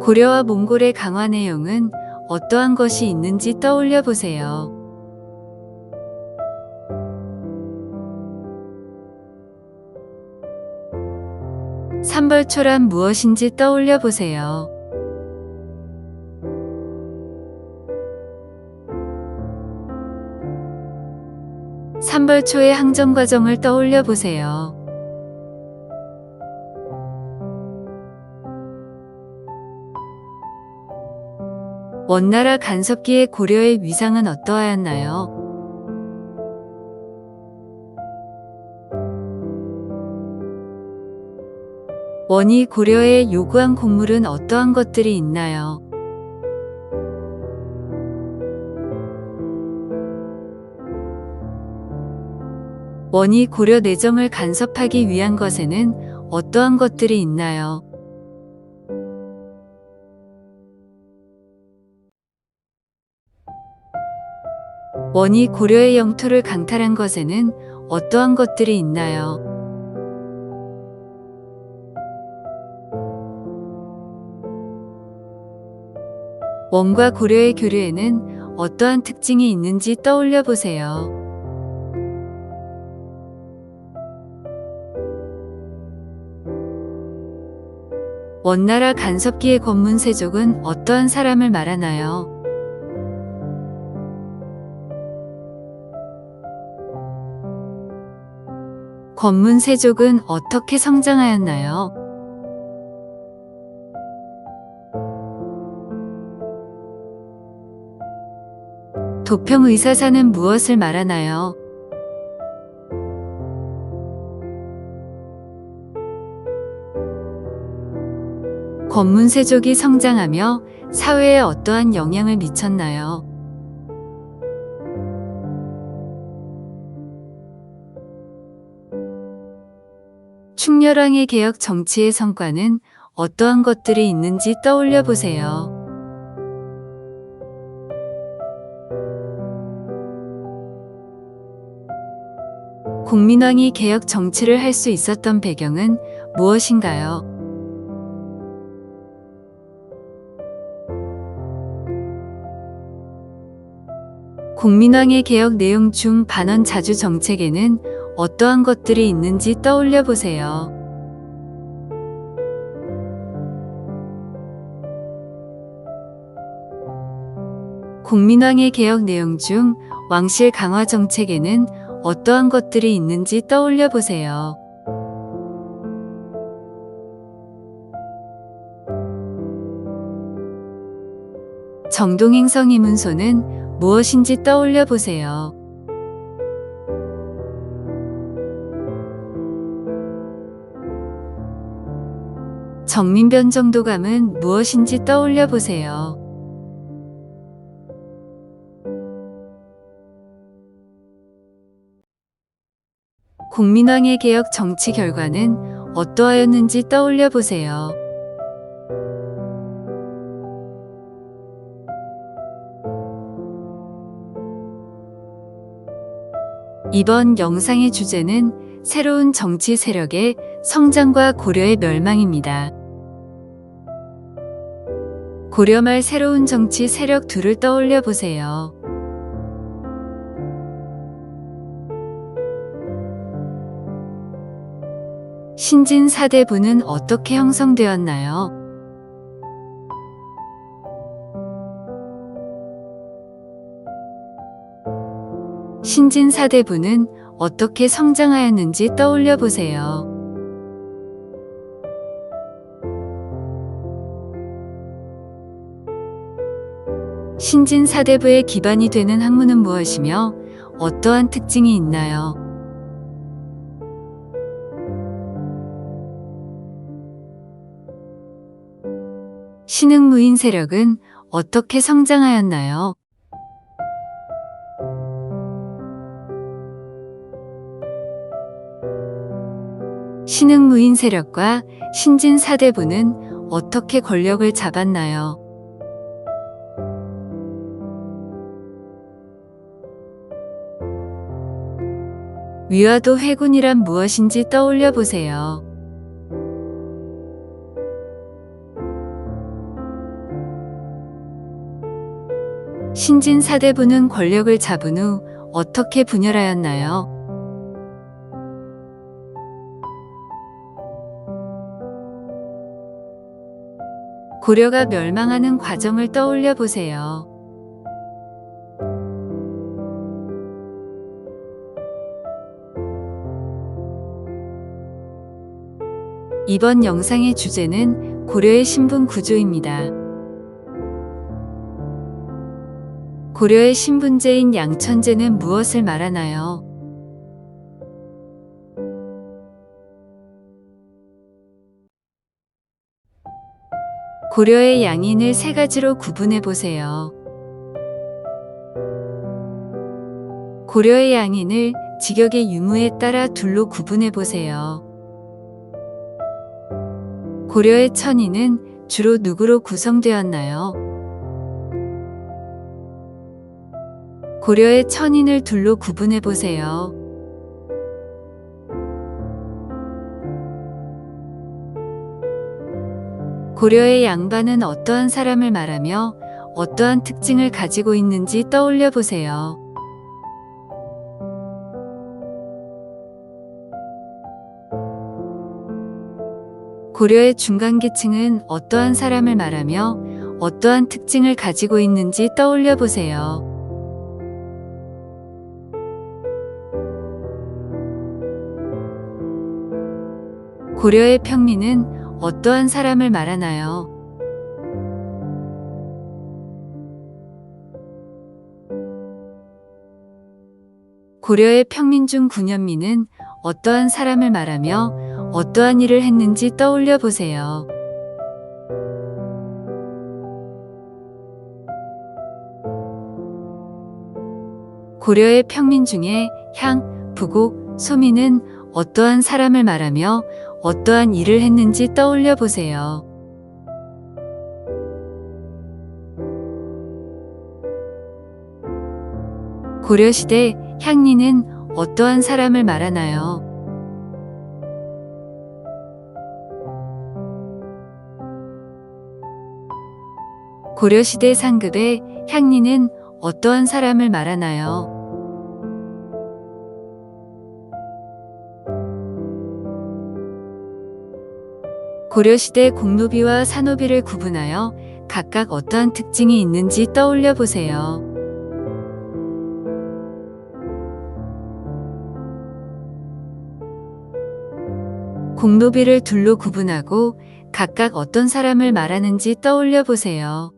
고려와 몽골의 강화 내용은 어떠한 것이 있는지 떠올려 보세요. 삼벌초란 무엇인지 떠올려 보세요. 삼벌초의 항전 과정을 떠올려 보세요. 원나라 간섭기의 고려의 위상은 어떠하였나요? 원이 고려에 요구한 곡물은 어떠한 것들이 있나요? 원이 고려 내정을 간섭하기 위한 것에는 어떠한 것들이 있나요? 원이 고려의 영토를 강탈한 것에는 어떠한 것들이 있나요? 원과 고려의 교류에는 어떠한 특징이 있는지 떠올려 보세요. 원나라 간섭기의 권문세족은 어떠한 사람을 말하나요? 권문세족은 어떻게 성장하였나요? 도평의사사는 무엇을 말하나요? 권문세족이 성장하며 사회에 어떠한 영향을 미쳤나요? 충렬왕의 개혁 정치의 성과는 어떠한 것들이 있는지 떠올려 보세요. 공민왕이 개혁 정치를 할 수 있었던 배경은 무엇인가요? 공민왕의 개혁 내용 중 반원 자주 정책에는 어떠한 것들이 있는지 떠올려 보세요. 공민왕의 개혁 내용 중 왕실 강화 정책에는 어떠한 것들이 있는지 떠올려 보세요. 정동행성 이문소는 무엇인지 떠올려 보세요. 정민변정도감은 무엇인지 떠올려 보세요. 공민왕의 개혁 정치 결과는 어떠하였는지 떠올려 보세요. 이번 영상의 주제는 새로운 정치 세력의 성장과 고려의 멸망입니다. 고려 말 새로운 정치 세력 둘을 떠올려 보세요. 신진 사대부는 어떻게 형성되었나요? 신진 사대부는 어떻게 성장하였는지 떠올려 보세요. 신진 사대부의 기반이 되는 학문은 무엇이며 어떠한 특징이 있나요? 신흥무인 세력은 어떻게 성장하였나요? 신흥무인 세력과 신진 사대부는 어떻게 권력을 잡았나요? 위화도 회군이란 무엇인지 떠올려 보세요. 신진 사대부는 권력을 잡은 후 어떻게 분열하였나요? 고려가 멸망하는 과정을 떠올려 보세요. 이번 영상의 주제는 고려의 신분 구조입니다. 고려의 신분제인 양천제는 무엇을 말하나요? 고려의 양인을 세 가지로 구분해 보세요. 고려의 양인을 직역의 유무에 따라 둘로 구분해 보세요. 고려의 천인은 주로 누구로 구성되었나요? 고려의 천인을 둘로 구분해 보세요. 고려의 양반은 어떠한 사람을 말하며 어떠한 특징을 가지고 있는지 떠올려 보세요. 고려의 중간계층은 어떠한 사람을 말하며 어떠한 특징을 가지고 있는지 떠올려 보세요. 고려의 평민은 어떠한 사람을 말하나요? 고려의 평민 중 군현민은 어떠한 사람을 말하며 어떠한 일을 했는지 떠올려 보세요. 고려의 평민 중에 향, 부곡, 소민은 어떠한 사람을 말하며 어떠한 일을 했는지 떠올려 보세요. 고려시대 향리는 어떠한 사람을 말하나요? 고려시대 상급의 향리는 어떠한 사람을 말하나요? 고려시대 공노비와 사노비를 구분하여 각각 어떠한 특징이 있는지 떠올려 보세요. 공노비를 둘로 구분하고 각각 어떤 사람을 말하는지 떠올려 보세요.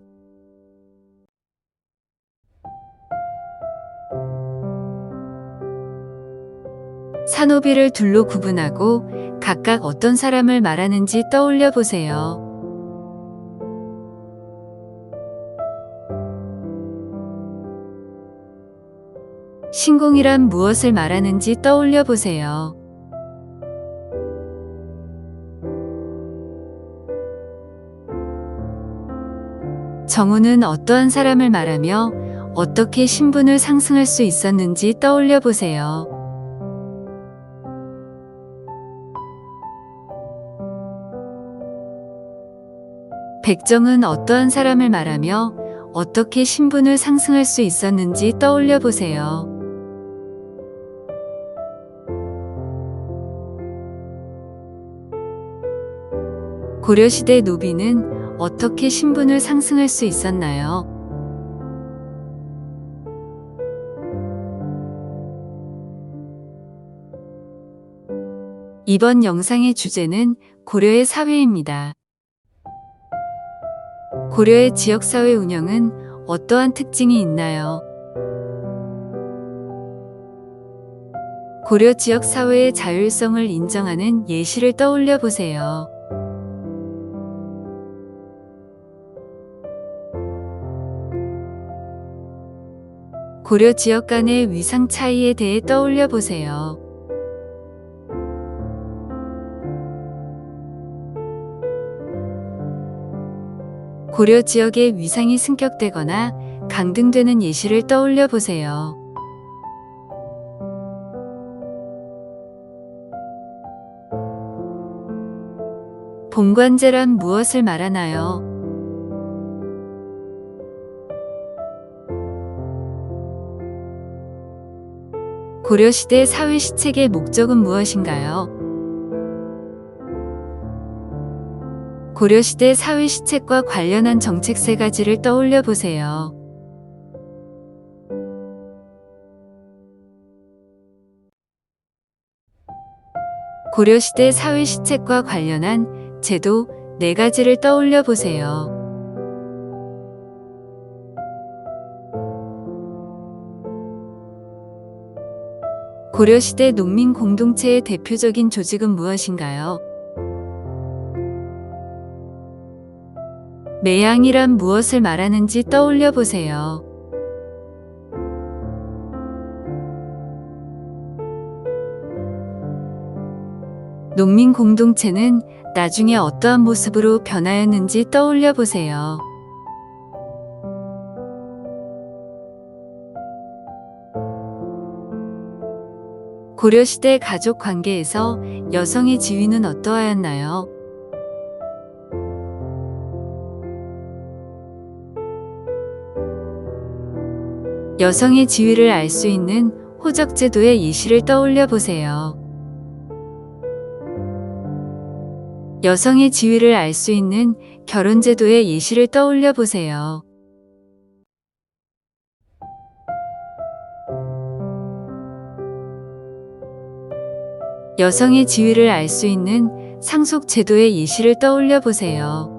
사노비를 둘로 구분하고 각각 어떤 사람을 말하는지 떠올려 보세요. 신공이란 무엇을 말하는지 떠올려 보세요. 정우는 어떠한 사람을 말하며 어떻게 신분을 상승할 수 있었는지 떠올려 보세요. 백정은 어떠한 사람을 말하며 어떻게 신분을 상승할 수 있었는지 떠올려 보세요. 고려시대 노비는 어떻게 신분을 상승할 수 있었나요? 이번 영상의 주제는 고려의 사회입니다. 고려의 지역사회 운영은 어떠한 특징이 있나요? 고려 지역사회의 자율성을 인정하는 예시를 떠올려 보세요. 고려 지역 간의 위상 차이에 대해 떠올려 보세요. 고려 지역의 위상이 승격되거나 강등되는 예시를 떠올려 보세요. 봉관제란 무엇을 말하나요? 고려시대 사회시책의 목적은 무엇인가요? 고려시대 사회시책과 관련한 정책 세 가지를 떠올려 보세요. 고려시대 사회시책과 관련한 제도 네 가지를 떠올려 보세요. 고려시대 농민 공동체의 대표적인 조직은 무엇인가요? 매양이란 무엇을 말하는지 떠올려 보세요. 농민 공동체는 나중에 어떠한 모습으로 변하였는지 떠올려 보세요. 고려시대 가족 관계에서 여성의 지위는 어떠하였나요? 여성의 지위를 알 수 있는 호적제도의 예시를 떠올려 보세요. 여성의 지위를 알 수 있는 결혼제도의 예시를 떠올려 보세요. 여성의 지위를 알 수 있는 상속제도의 예시를 떠올려 보세요.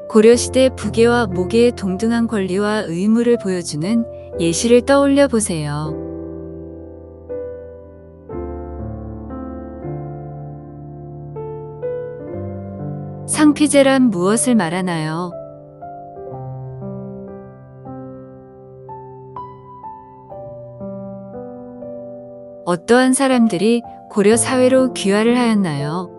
고려시대 부계와 모계의 동등한 권리와 의무를 보여주는 예시를 떠올려 보세요. 상피제란 무엇을 말하나요? 어떠한 사람들이 고려 사회로 귀화를 하였나요?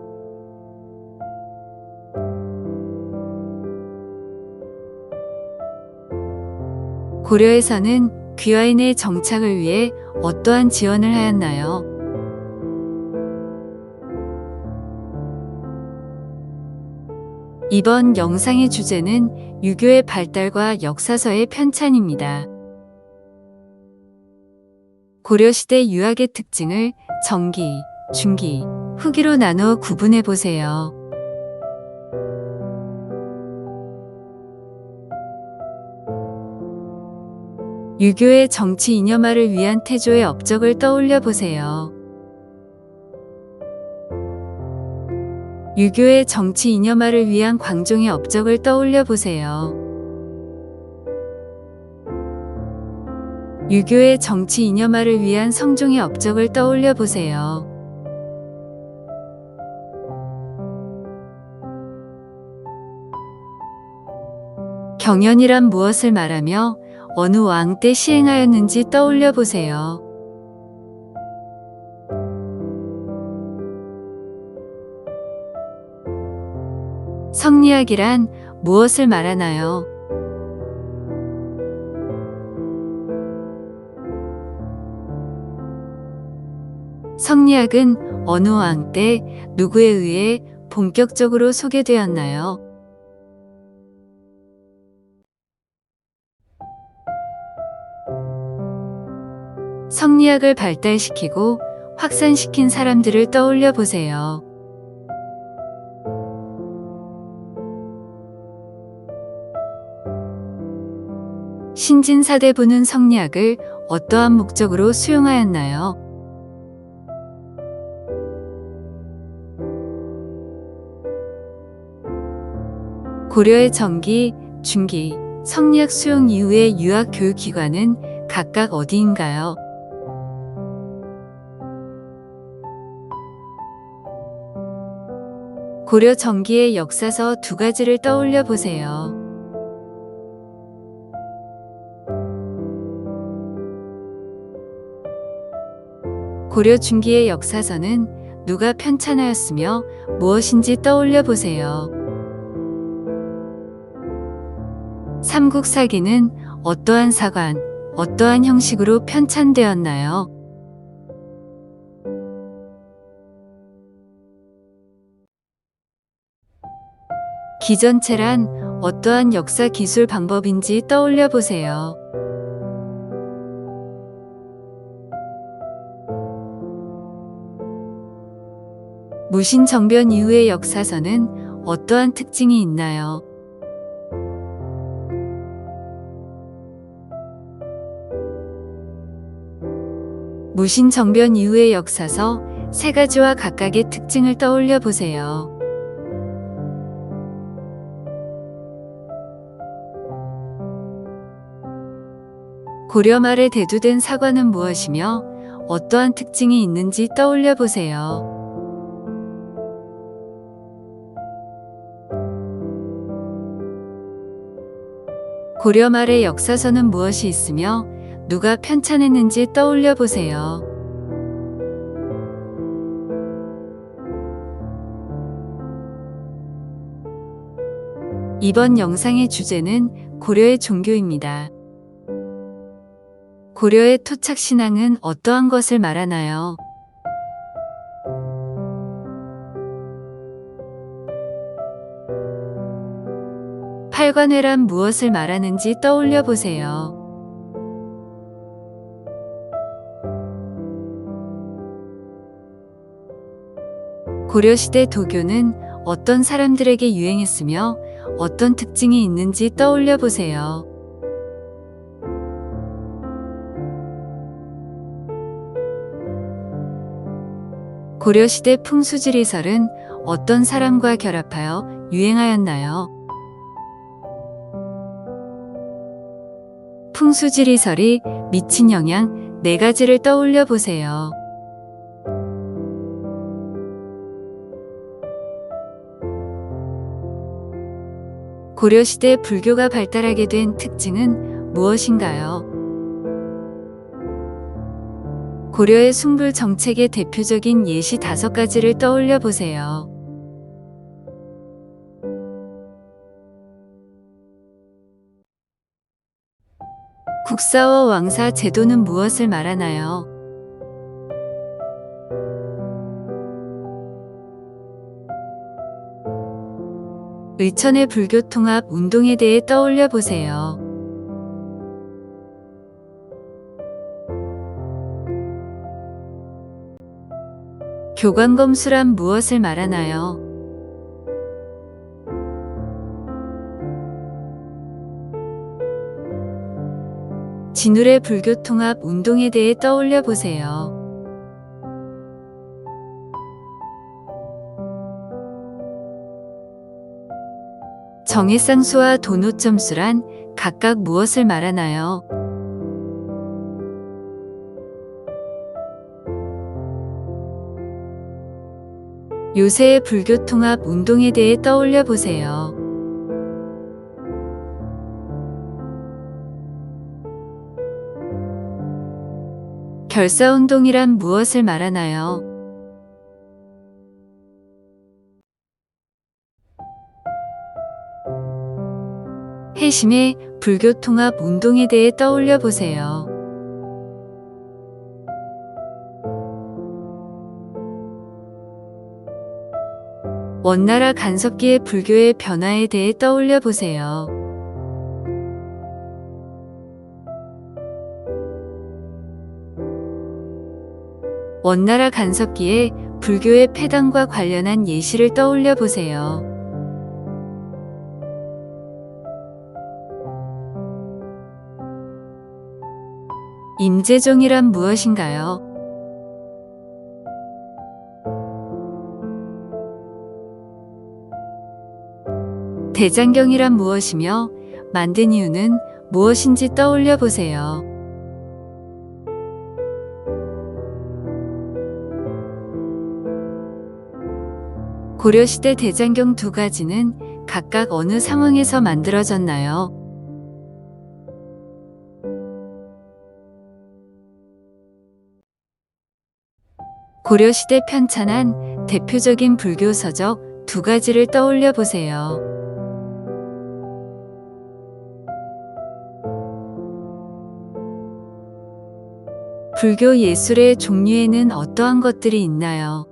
고려에서는 귀화인의 정착을 위해 어떠한 지원을 하였나요? 이번 영상의 주제는 유교의 발달과 역사서의 편찬입니다. 고려시대 유학의 특징을 정기, 중기, 후기로 나누어 구분해 보세요. 유교의 정치 이념화를 위한 태조의 업적을 떠올려 보세요. 유교의 정치 이념화를 위한 광종의 업적을 떠올려 보세요. 유교의 정치 이념화를 위한 성종의 업적을 떠올려 보세요. 경연이란 무엇을 말하며 어느 왕 때 시행하였는지 떠올려 보세요. 성리학이란 무엇을 말하나요? 성리학은 어느 왕 때 누구에 의해 본격적으로 소개되었나요? 성리학을 발달시키고 확산시킨 사람들을 떠올려 보세요. 신진사대부는 성리학을 어떠한 목적으로 수용하였나요? 고려의 정기, 중기, 성리학 수용 이후의 유학 교육기관은 각각 어디인가요? 고려 정기의 역사서 두 가지를 떠올려 보세요. 고려 중기의 역사서는 누가 편찬하였으며 무엇인지 떠올려 보세요. 삼국사기는 어떠한 사관, 어떠한 형식으로 편찬되었나요? 기전체란 어떠한 역사 기술 방법인지 떠올려 보세요. 무신정변 이후의 역사서는 어떠한 특징이 있나요? 무신정변 이후의 역사서 세 가지와 각각의 특징을 떠올려 보세요. 고려 말에 대두된 사관은 무엇이며 어떠한 특징이 있는지 떠올려 보세요. 고려 말의 역사서는 무엇이 있으며 누가 편찬했는지 떠올려 보세요. 이번 영상의 주제는 고려의 종교입니다. 고려의 토착신앙은 어떠한 것을 말하나요? 팔관회란 무엇을 말하는지 떠올려 보세요. 고려시대 도교는 어떤 사람들에게 유행했으며 어떤 특징이 있는지 떠올려 보세요. 고려시대 풍수지리설은 어떤 사람과 결합하여 유행하였나요? 풍수지리설이 미친 영향 네 가지를 떠올려 보세요. 고려시대 불교가 발달하게 된 특징은 무엇인가요? 고려의 숭불 정책의 대표적인 예시 5가지를 떠올려 보세요. 국사와 왕사 제도는 무엇을 말하나요? 의천의 불교 통합 운동에 대해 떠올려 보세요. 교관검수란 무엇을 말하나요? 진울의 불교 통합 운동에 대해 떠올려 보세요. 정해쌍수와 도노점수란 각각 무엇을 말하나요? 요새의 불교 통합 운동에 대해 떠올려 보세요. 결사운동이란 무엇을 말하나요? 해심의 불교 통합 운동에 대해 떠올려 보세요. 원나라 간섭기의 불교의 변화에 대해 떠올려 보세요. 원나라 간섭기에 불교의 폐단과 관련한 예시를 떠올려 보세요. 임재종이란 무엇인가요? 대장경이란 무엇이며 만든 이유는 무엇인지 떠올려 보세요. 고려시대 대장경 두 가지는 각각 어느 상황에서 만들어졌나요? 고려시대 편찬한 대표적인 불교 서적 두 가지를 떠올려 보세요. 불교 예술의 종류에는 어떠한 것들이 있나요?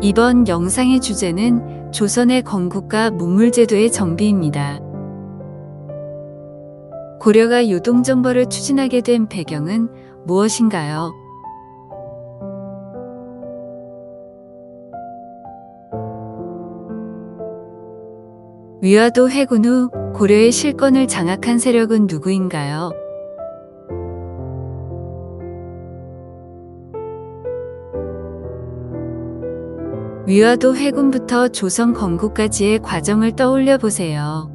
이번 영상의 주제는 조선의 건국과 문물제도의 정비입니다. 고려가 요동정벌을 추진하게 된 배경은 무엇인가요? 위화도 회군 후 고려의 실권을 장악한 세력은 누구인가요? 위화도 회군부터 조선 건국까지의 과정을 떠올려 보세요.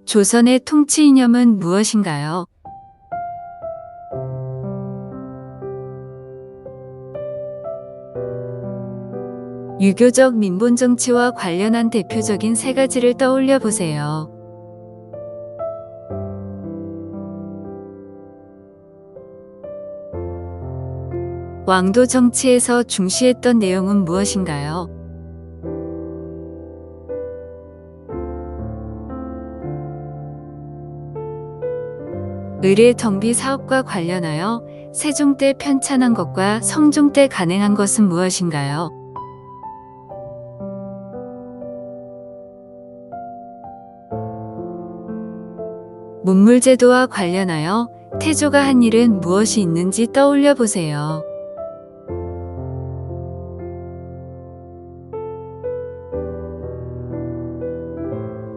조선의 통치 이념은 무엇인가요? 유교적 민본 정치와 관련한 대표적인 세 가지를 떠올려 보세요. 왕도 정치에서 중시했던 내용은 무엇인가요? 의례 정비 사업과 관련하여 세종 때 편찬한 것과 성종 때 간행한 것은 무엇인가요? 문물제도와 관련하여 태조가 한 일은 무엇이 있는지 떠올려 보세요.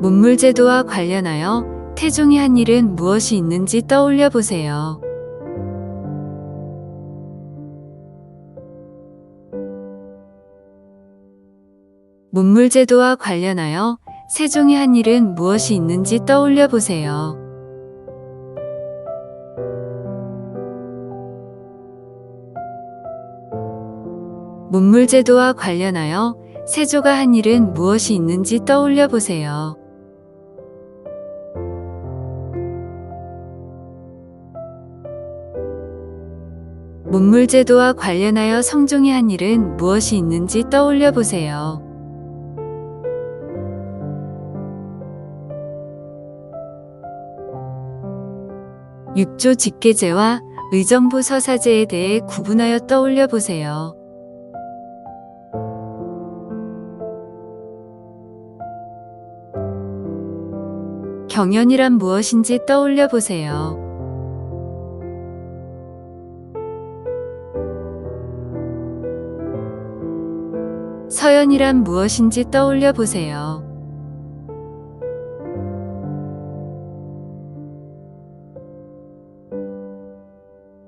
문물제도와 관련하여 태종이 한 일은 무엇이 있는지 떠올려 보세요. 문물제도와 관련하여 세종이 한 일은 무엇이 있는지 떠올려 보세요. 문물제도와 관련하여 세조가 한 일은 무엇이 있는지 떠올려 보세요. 문물제도와 관련하여 성종이 한 일은 무엇이 있는지 떠올려 보세요. 육조 직계제와 의정부 서사제에 대해 구분하여 떠올려 보세요. 경연이란 무엇인지 떠올려 보세요. 서연이란 무엇인지 떠올려 보세요.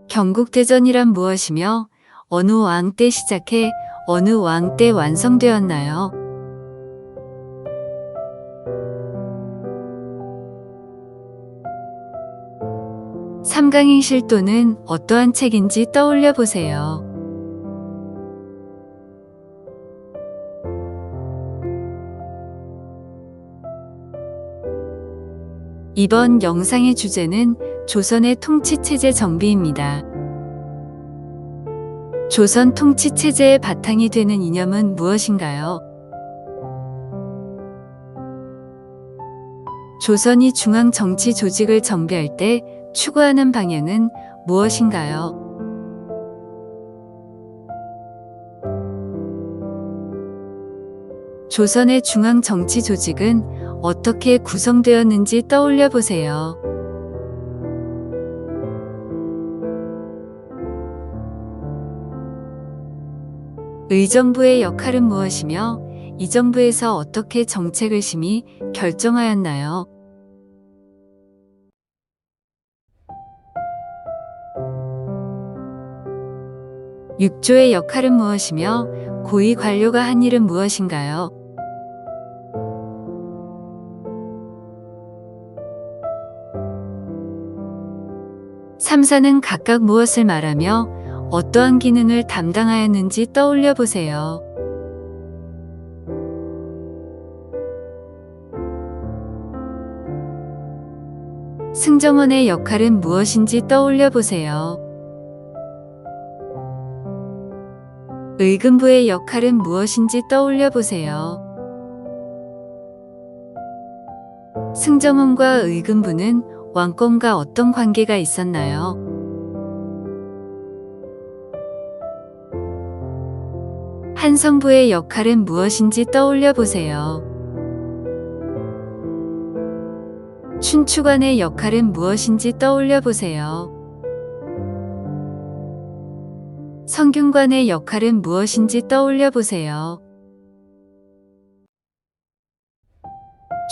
경국대전이란 무엇이며 어느 왕 때 시작해 어느 왕 때 완성되었나요? 삼강인실도는 어떠한 책인지 떠올려 보세요. 이번 영상의 주제는 조선의 통치체제 정비입니다. 조선 통치체제의 바탕이 되는 이념은 무엇인가요? 조선이 중앙 정치 조직을 정비할 때 추구하는 방향은 무엇인가요? 조선의 중앙 정치 조직은 어떻게 구성되었는지 떠올려 보세요. 의정부의 역할은 무엇이며 이 정부에서 어떻게 정책을 심의 결정하였나요? 육조의 역할은 무엇이며 고위 관료가 한 일은 무엇인가요? 삼사는 각각 무엇을 말하며 어떠한 기능을 담당하였는지 떠올려 보세요. 승정원의 역할은 무엇인지 떠올려 보세요. 의금부의 역할은 무엇인지 떠올려 보세요. 승정원과 의금부는 왕권과 어떤 관계가 있었나요? 한성부의 역할은 무엇인지 떠올려 보세요. 춘추관의 역할은 무엇인지 떠올려 보세요. 성균관의 역할은 무엇인지 떠올려 보세요.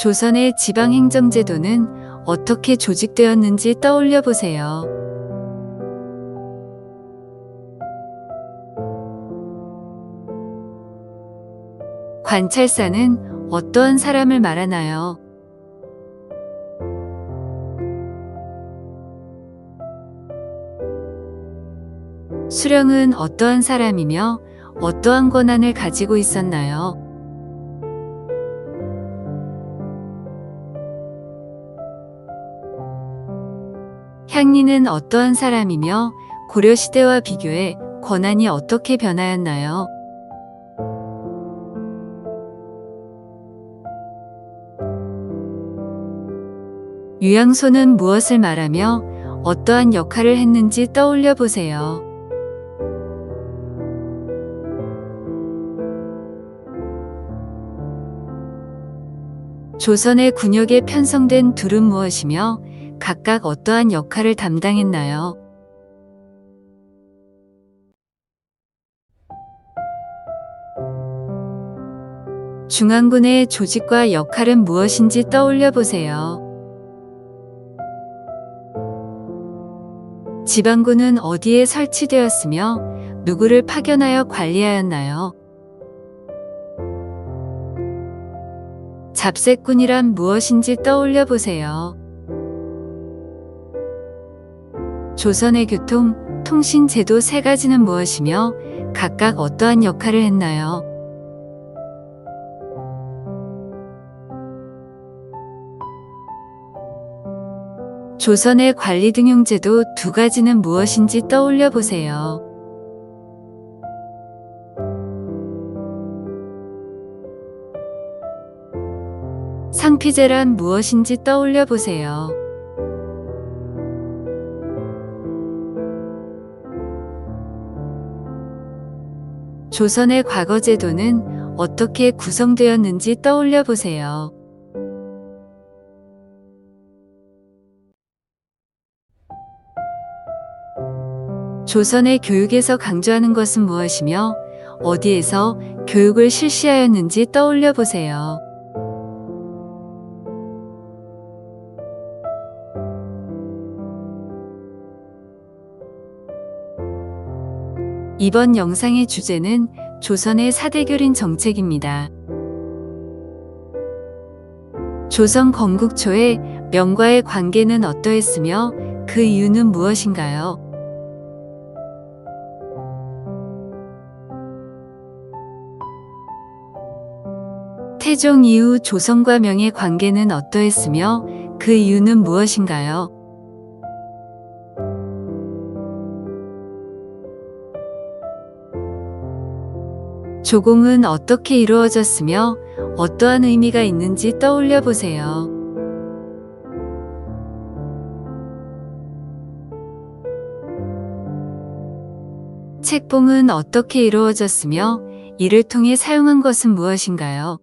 조선의 지방행정제도는 어떻게 조직되었는지 떠올려 보세요. 관찰사는 어떠한 사람을 말하나요? 수령은 어떠한 사람이며 어떠한 권한을 가지고 있었나요? 향리는 어떠한 사람이며 고려시대와 비교해 권한이 어떻게 변하였나요? 유양소는 무엇을 말하며 어떠한 역할을 했는지 떠올려 보세요. 조선의 군역에 편성된 둘은 무엇이며 각각 어떠한 역할을 담당했나요? 중앙군의 조직과 역할은 무엇인지 떠올려 보세요. 지방군은 어디에 설치되었으며 누구를 파견하여 관리하였나요? 잡색군이란 무엇인지 떠올려 보세요. 조선의 교통, 통신 제도 세 가지는 무엇이며 각각 어떠한 역할을 했나요? 조선의 관리등용제도 두 가지는 무엇인지 떠올려 보세요. 상피제란 무엇인지 떠올려 보세요. 조선의 과거제도는 어떻게 구성되었는지 떠올려 보세요. 조선의 교육에서 강조하는 것은 무엇이며 어디에서 교육을 실시하였는지 떠올려 보세요. 이번 영상의 주제는 조선의 사대교린 정책입니다. 조선 건국 초에 명과의 관계는 어떠했으며 그 이유는 무엇인가요? 태종 이후 조선과 명의 관계는 어떠했으며 그 이유는 무엇인가요? 조공은 어떻게 이루어졌으며 어떠한 의미가 있는지 떠올려 보세요. 합봉은 어떻게 이루어졌으며 이를 통해 사용한 것은 무엇인가요?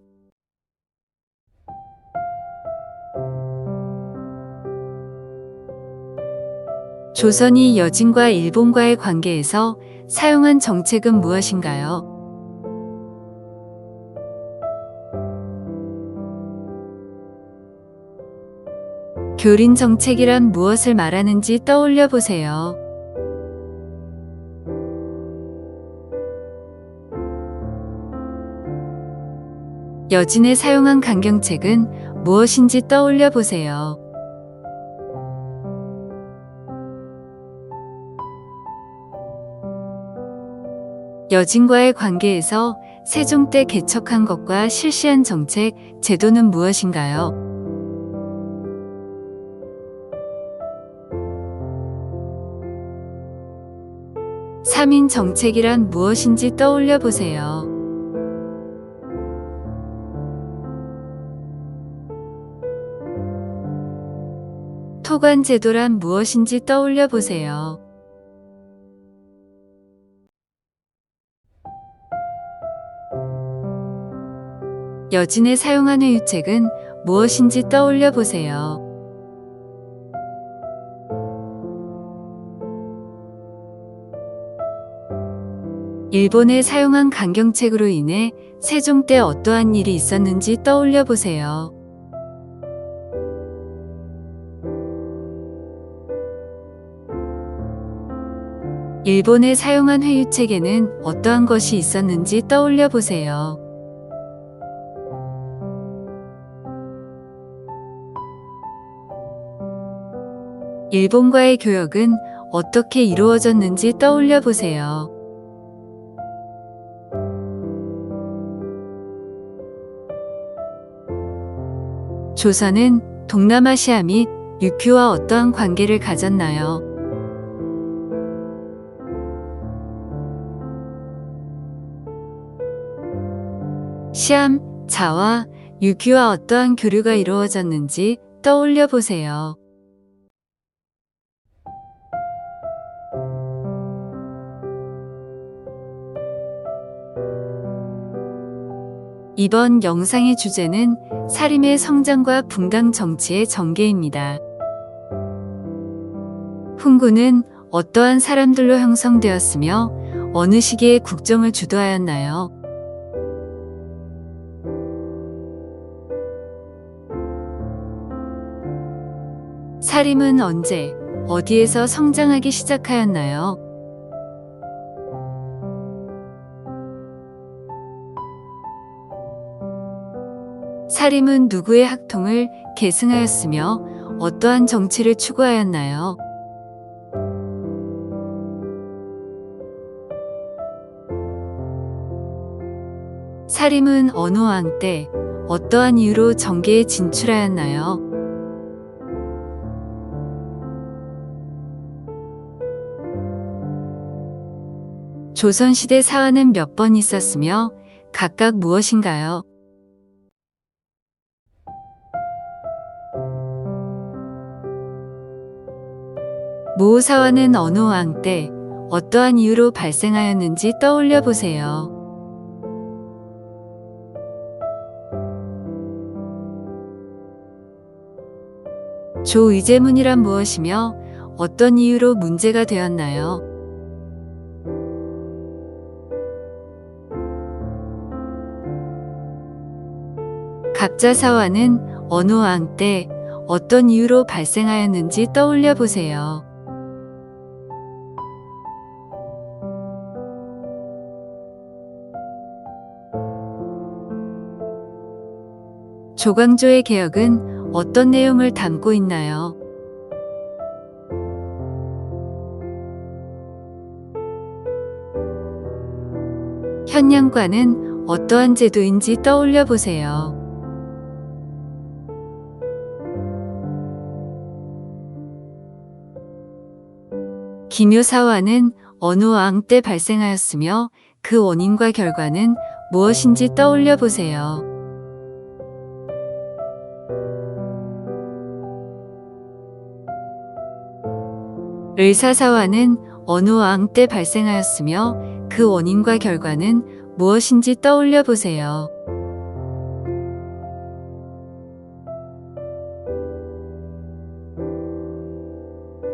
조선이 여진과 일본과의 관계에서 사용한 정책은 무엇인가요? 교린 정책이란 무엇을 말하는지 떠올려 보세요. 여진에 사용한 강경책은 무엇인지 떠올려 보세요. 여진과의 관계에서 세종 때 개척한 것과 실시한 정책, 제도는 무엇인가요? 삼인 정책이란 무엇인지 떠올려 보세요. 토관 제도란 무엇인지 떠올려 보세요. 여진에 사용한 회유책은 무엇인지 떠올려 보세요. 일본에 사용한 강경책으로 인해 세종 때 어떠한 일이 있었는지 떠올려 보세요. 일본에 사용한 회유책에는 어떠한 것이 있었는지 떠올려 보세요. 일본과의 교역은 어떻게 이루어졌는지 떠올려 보세요. 조선은 동남아시아 및 유큐와 어떠한 관계를 가졌나요? 시암, 자와 유큐와 어떠한 교류가 이루어졌는지 떠올려 보세요. 이번 영상의 주제는 사림의 성장과 붕당 정치의 전개입니다. 훈구는 어떠한 사람들로 형성되었으며 어느 시기에 국정을 주도하였나요? 사림은 언제, 어디에서 성장하기 시작하였나요? 사림은 누구의 학통을 계승하였으며 어떠한 정치를 추구하였나요? 사림은 어느 왕 때 어떠한 이유로 정계에 진출하였나요? 조선시대 사화는 몇 번 있었으며 각각 무엇인가요? 모사화는 어느 왕 때 어떠한 이유로 발생하였는지 떠올려 보세요. 조의제문이란 무엇이며 어떤 이유로 문제가 되었나요? 갑자사화는 어느 왕 때 어떤 이유로 발생하였는지 떠올려 보세요. 조광조의 개혁은 어떤 내용을 담고 있나요? 현량과는 어떠한 제도인지 떠올려 보세요. 기묘사화는 어느 왕 때 발생하였으며 그 원인과 결과는 무엇인지 떠올려 보세요. 을사사화는 어느 왕 때 발생하였으며 그 원인과 결과는 무엇인지 떠올려 보세요.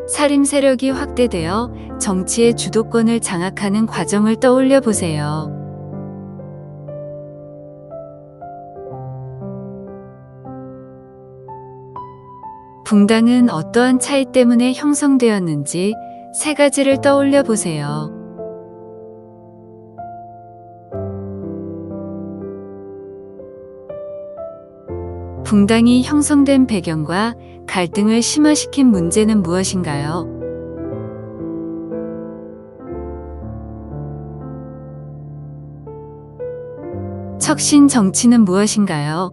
살림 세력이 확대되어 정치의 주도권을 장악하는 과정을 떠올려 보세요. 붕당은 어떠한 차이 때문에 형성되었는지 세 가지를 떠올려 보세요. 붕당이 형성된 배경과 갈등을 심화시킨 문제는 무엇인가요? 척신 정치는 무엇인가요?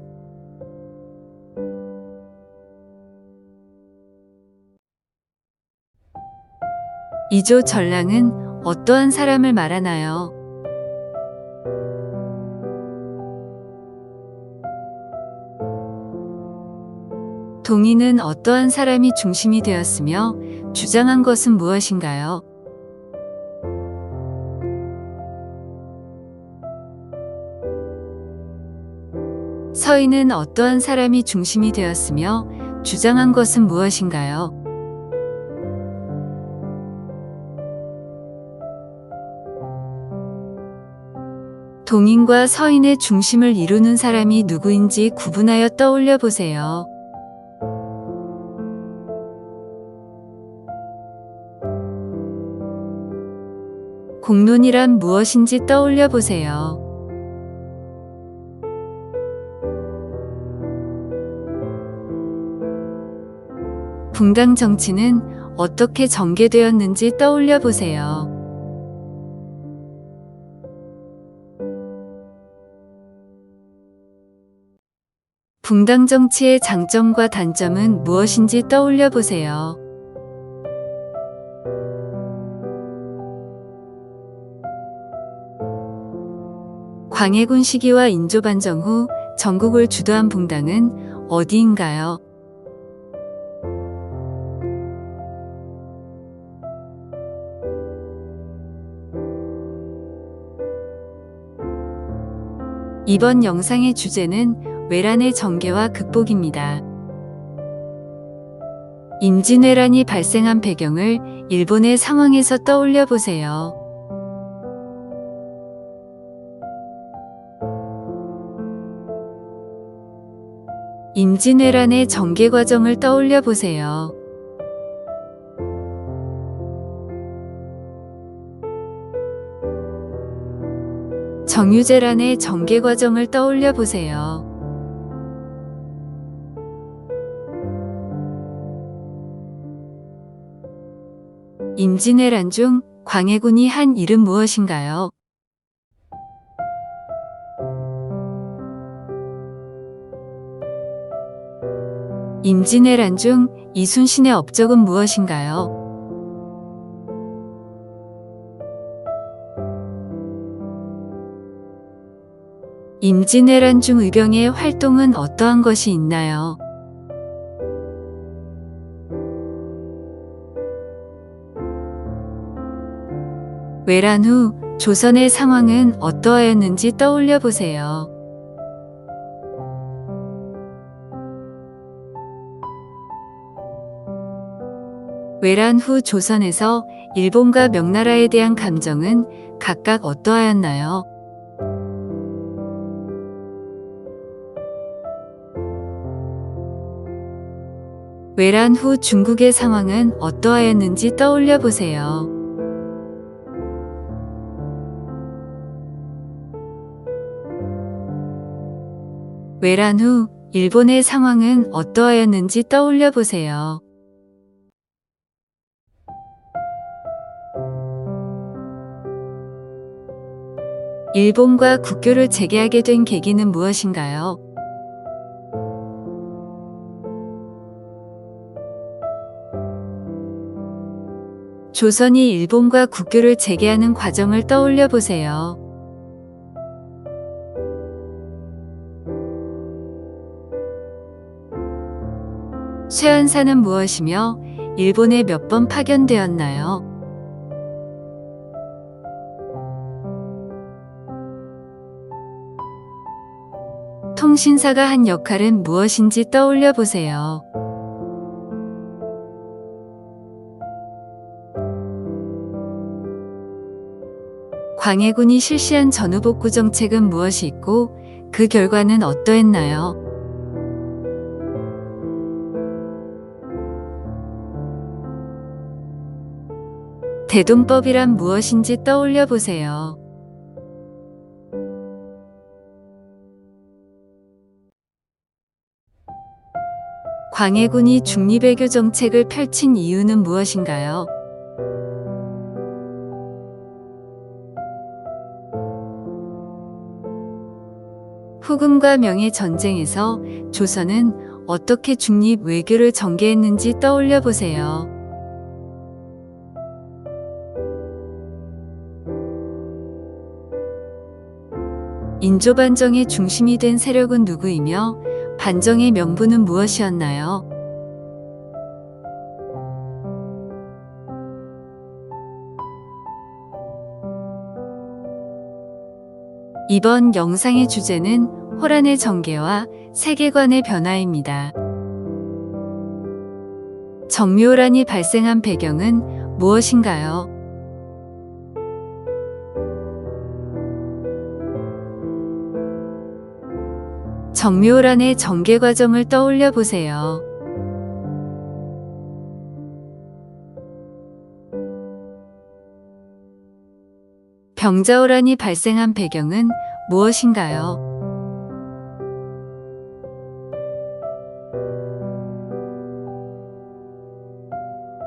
이조 전랑은 어떠한 사람을 말하나요? 동인은 어떠한 사람이 중심이 되었으며 주장한 것은 무엇인가요? 서인은 어떠한 사람이 중심이 되었으며 주장한 것은 무엇인가요? 동인과 서인의 중심을 이루는 사람이 누구인지 구분하여 떠올려 보세요. 공론이란 무엇인지 떠올려 보세요. 붕당 정치는 어떻게 전개되었는지 떠올려 보세요. 붕당 정치의 장점과 단점은 무엇인지 떠올려 보세요. 광해군 시기와 인조 반정 후 전국을 주도한 붕당은 어디인가요? 이번 영상의 주제는 외란의 전개와 극복입니다. 임진왜란이 발생한 배경을 일본의 상황에서 떠올려 보세요. 임진왜란의 전개 과정을 떠올려 보세요. 정유재란의 전개 과정을 떠올려 보세요. 임진왜란 중 광해군이 한 일은 무엇인가요? 임진왜란 중 이순신의 업적은 무엇인가요? 임진왜란 중 의병의 활동은 어떠한 것이 있나요? 외란 후 조선의 상황은 어떠하였는지 떠올려 보세요. 외란 후 조선에서 일본과 명나라에 대한 감정은 각각 어떠하였나요? 외란 후 중국의 상황은 어떠하였는지 떠올려 보세요. 외란 후 일본의 상황은 어떠하였는지 떠올려 보세요. 일본과 국교를 재개하게 된 계기는 무엇인가요? 조선이 일본과 국교를 재개하는 과정을 떠올려 보세요. 쇠연사는 무엇이며 일본에 몇 번 파견되었나요? 통신사가 한 역할은 무엇인지 떠올려 보세요. 광해군이 실시한 전후복구 정책은 무엇이 있고 그 결과는 어떠했나요? 대동법이란 무엇인지 떠올려 보세요. 광해군이 중립외교 정책을 펼친 이유는 무엇인가요? 후금과 명의 전쟁에서 조선은 어떻게 중립 외교를 전개했는지 떠올려 보세요. 인조 반정의 중심이 된 세력은 누구이며 반정의 명분은 무엇이었나요? 이번 영상의 주제는 호란의 전개와 세계관의 변화입니다. 정묘호란이 발생한 배경은 무엇인가요? 정묘호란의 전개 과정을 떠올려 보세요. 병자호란이 발생한 배경은 무엇인가요?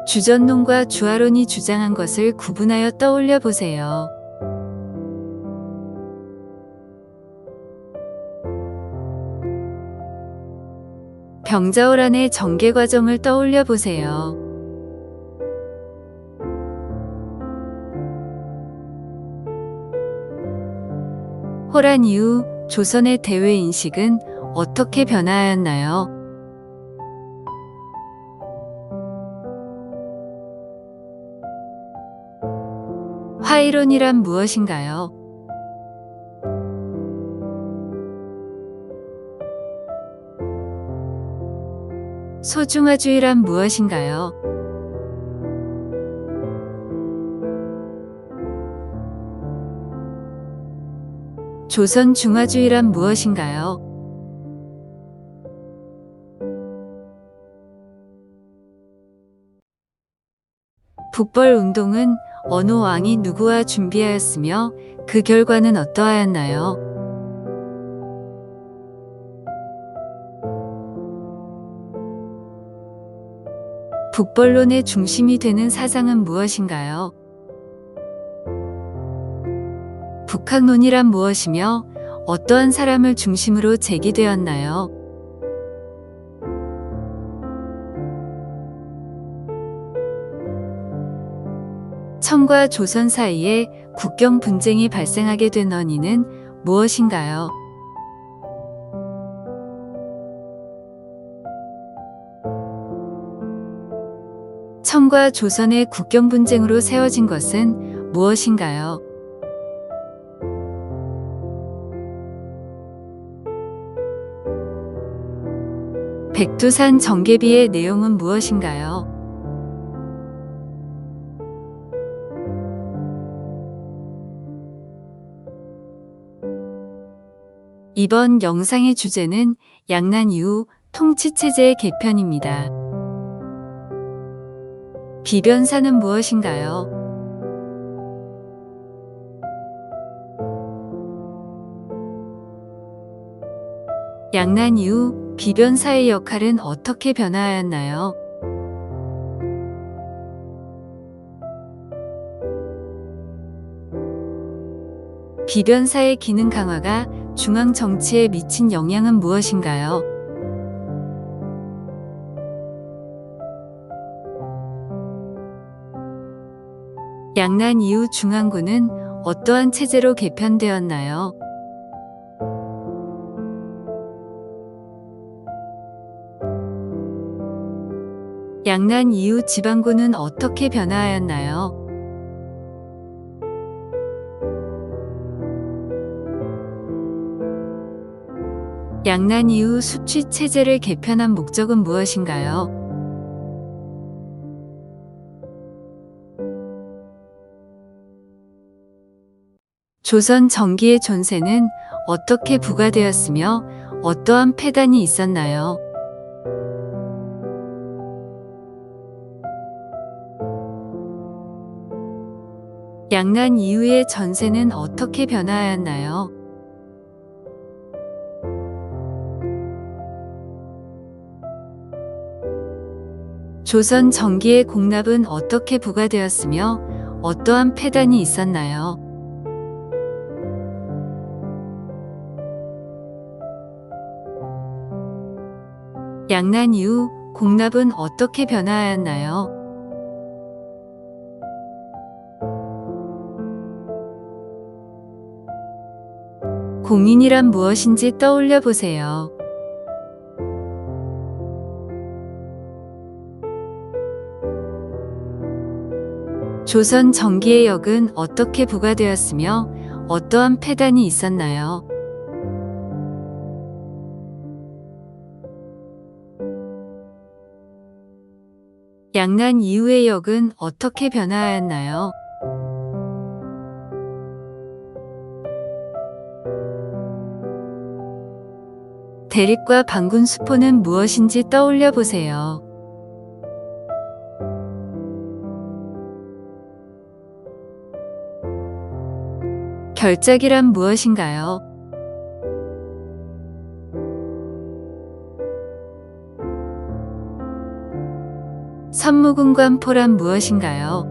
주전론과 주화론이 주장한 것을 구분하여 떠올려 보세요. 병자호란의 전개 과정을 떠올려 보세요. 호란 이후 조선의 대외 인식은 어떻게 변화하였나요? 화이론이란 무엇인가요? 소중화주의란 무엇인가요? 조선중화주의란 무엇인가요? 북벌운동은 어느 왕이 누구와 준비하였으며 그 결과는 어떠하였나요? 북벌론의 중심이 되는 사상은 무엇인가요? 북학론이란 무엇이며 어떠한 사람을 중심으로 제기되었나요? 청과 조선 사이에 국경 분쟁이 발생하게 된 원인은 무엇인가요? 청과 조선의 국경 분쟁으로 세워진 것은 무엇인가요? 백두산 정계비의 내용은 무엇인가요? 이번 영상의 주제는 양난 이후 통치체제의 개편입니다. 비변사는 무엇인가요? 양난 이후 비변사의 역할은 어떻게 변화하였나요? 비변사의 기능 강화가 중앙 정치에 미친 영향은 무엇인가요? 양난 이후 중앙군은 어떠한 체제로 개편되었나요? 양난 이후 지방군은 어떻게 변화하였나요? 양난 이후 수취 체제를 개편한 목적은 무엇인가요? 조선 정기의 존세는 어떻게 부과되었으며 어떠한 폐단이 있었나요? 양난 이후의 전세는 어떻게 변화하였나요? 조선 정기의 공납은 어떻게 부과되었으며 어떠한 폐단이 있었나요? 양난 이후 공납은 어떻게 변화하였나요? 공인이란 무엇인지 떠올려 보세요. 조선 정기의 역은 어떻게 부과되었으며 어떠한 폐단이 있었나요? 양난 이후의 역은 어떻게 변화하였나요? 대립과 반군 수포는 무엇인지 떠올려 보세요. 결작이란 무엇인가요? 선무군관포란 무엇인가요?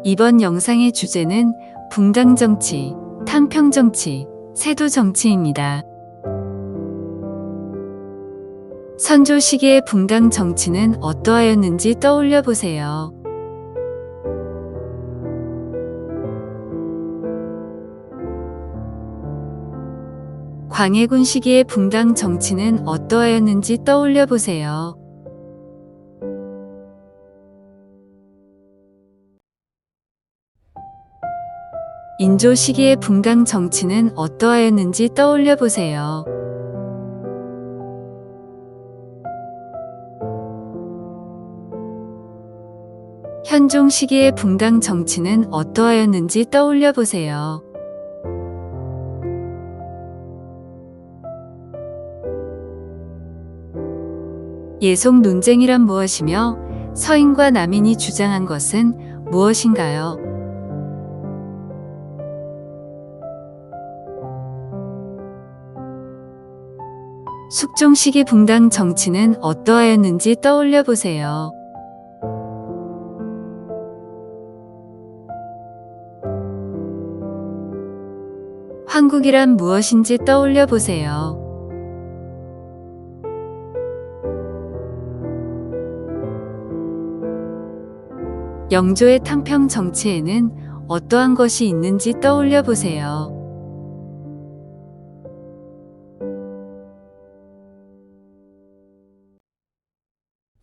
이번 영상의 주제는 붕당정치, 탕평정치, 세도정치입니다. 선조 시기의 붕당정치는 어떠하였는지 떠올려 보세요. 광해군 시기의 붕당정치는 어떠하였는지 떠올려 보세요. 인조 시기의 붕당 정치는 어떠하였는지 떠올려 보세요. 현종 시기의 붕당 정치는 어떠하였는지 떠올려 보세요. 예속 논쟁이란 무엇이며 서인과 남인이 주장한 것은 무엇인가요? 숙종 시기 붕당 정치는 어떠하였는지 떠올려 보세요. 황국이란 무엇인지 떠올려 보세요. 영조의 탕평 정치에는 어떠한 것이 있는지 떠올려 보세요.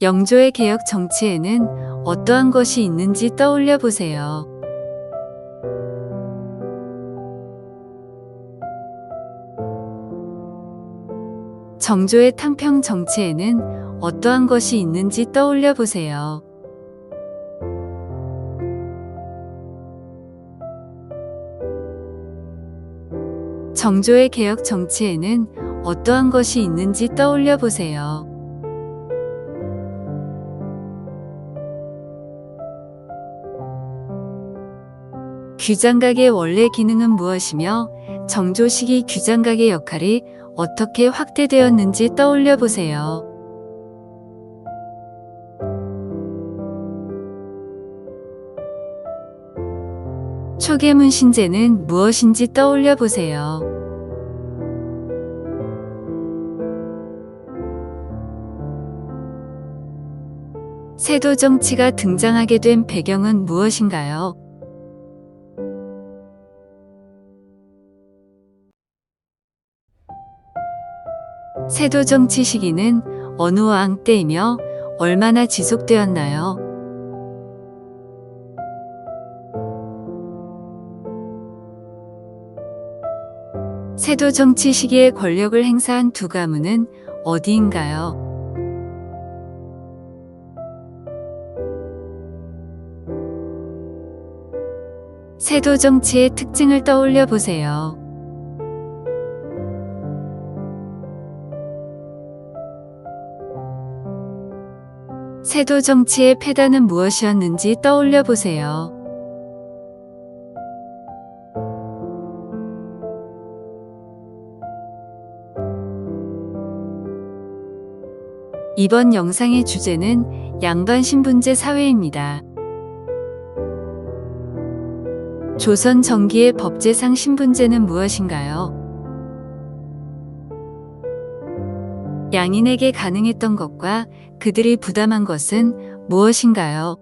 영조의 개혁 정치에는 어떠한 것이 있는지 떠올려 보세요. 정조의 탕평 정치에는 어떠한 것이 있는지 떠올려 보세요. 정조의 개혁 정치에는 어떠한 것이 있는지 떠올려 보세요. 규장각의 원래 기능은 무엇이며 정조 시기 규장각의 역할이 어떻게 확대되었는지 떠올려 보세요. 초계문 신제는 무엇인지 떠올려 보세요. 세도 정치가 등장하게 된 배경은 무엇인가요? 세도 정치 시기는 어느 왕 때이며 얼마나 지속되었나요? 세도 정치 시기에 권력을 행사한 두 가문은 어디인가요? 세도 정치의 특징을 떠올려 보세요. 세도 정치의 패단은 무엇이었는지 떠올려 보세요. 이번 영상의 주제는 양반 신분제 사회입니다. 조선 전기의 법제상 신분제는 무엇인가요? 양인에게 가능했던 것과 그들이 부담한 것은 무엇인가요?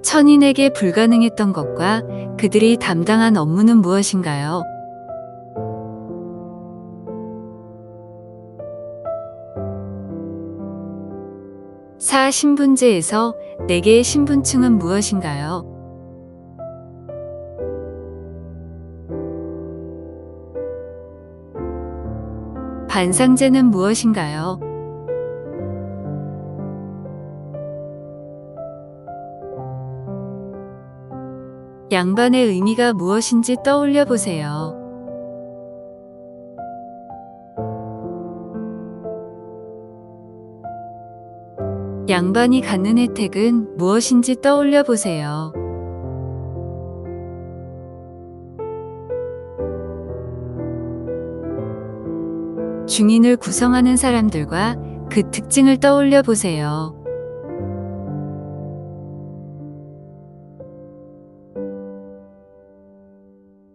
천인에게 불가능했던 것과 그들이 담당한 업무는 무엇인가요? 사 신분제에서 4개의 신분층은 무엇인가요? 반상제는 무엇인가요? 양반의 의미가 무엇인지 떠올려 보세요. 양반이 갖는 혜택은 무엇인지 떠올려 보세요. 중인을 구성하는 사람들과 그 특징을 떠올려 보세요.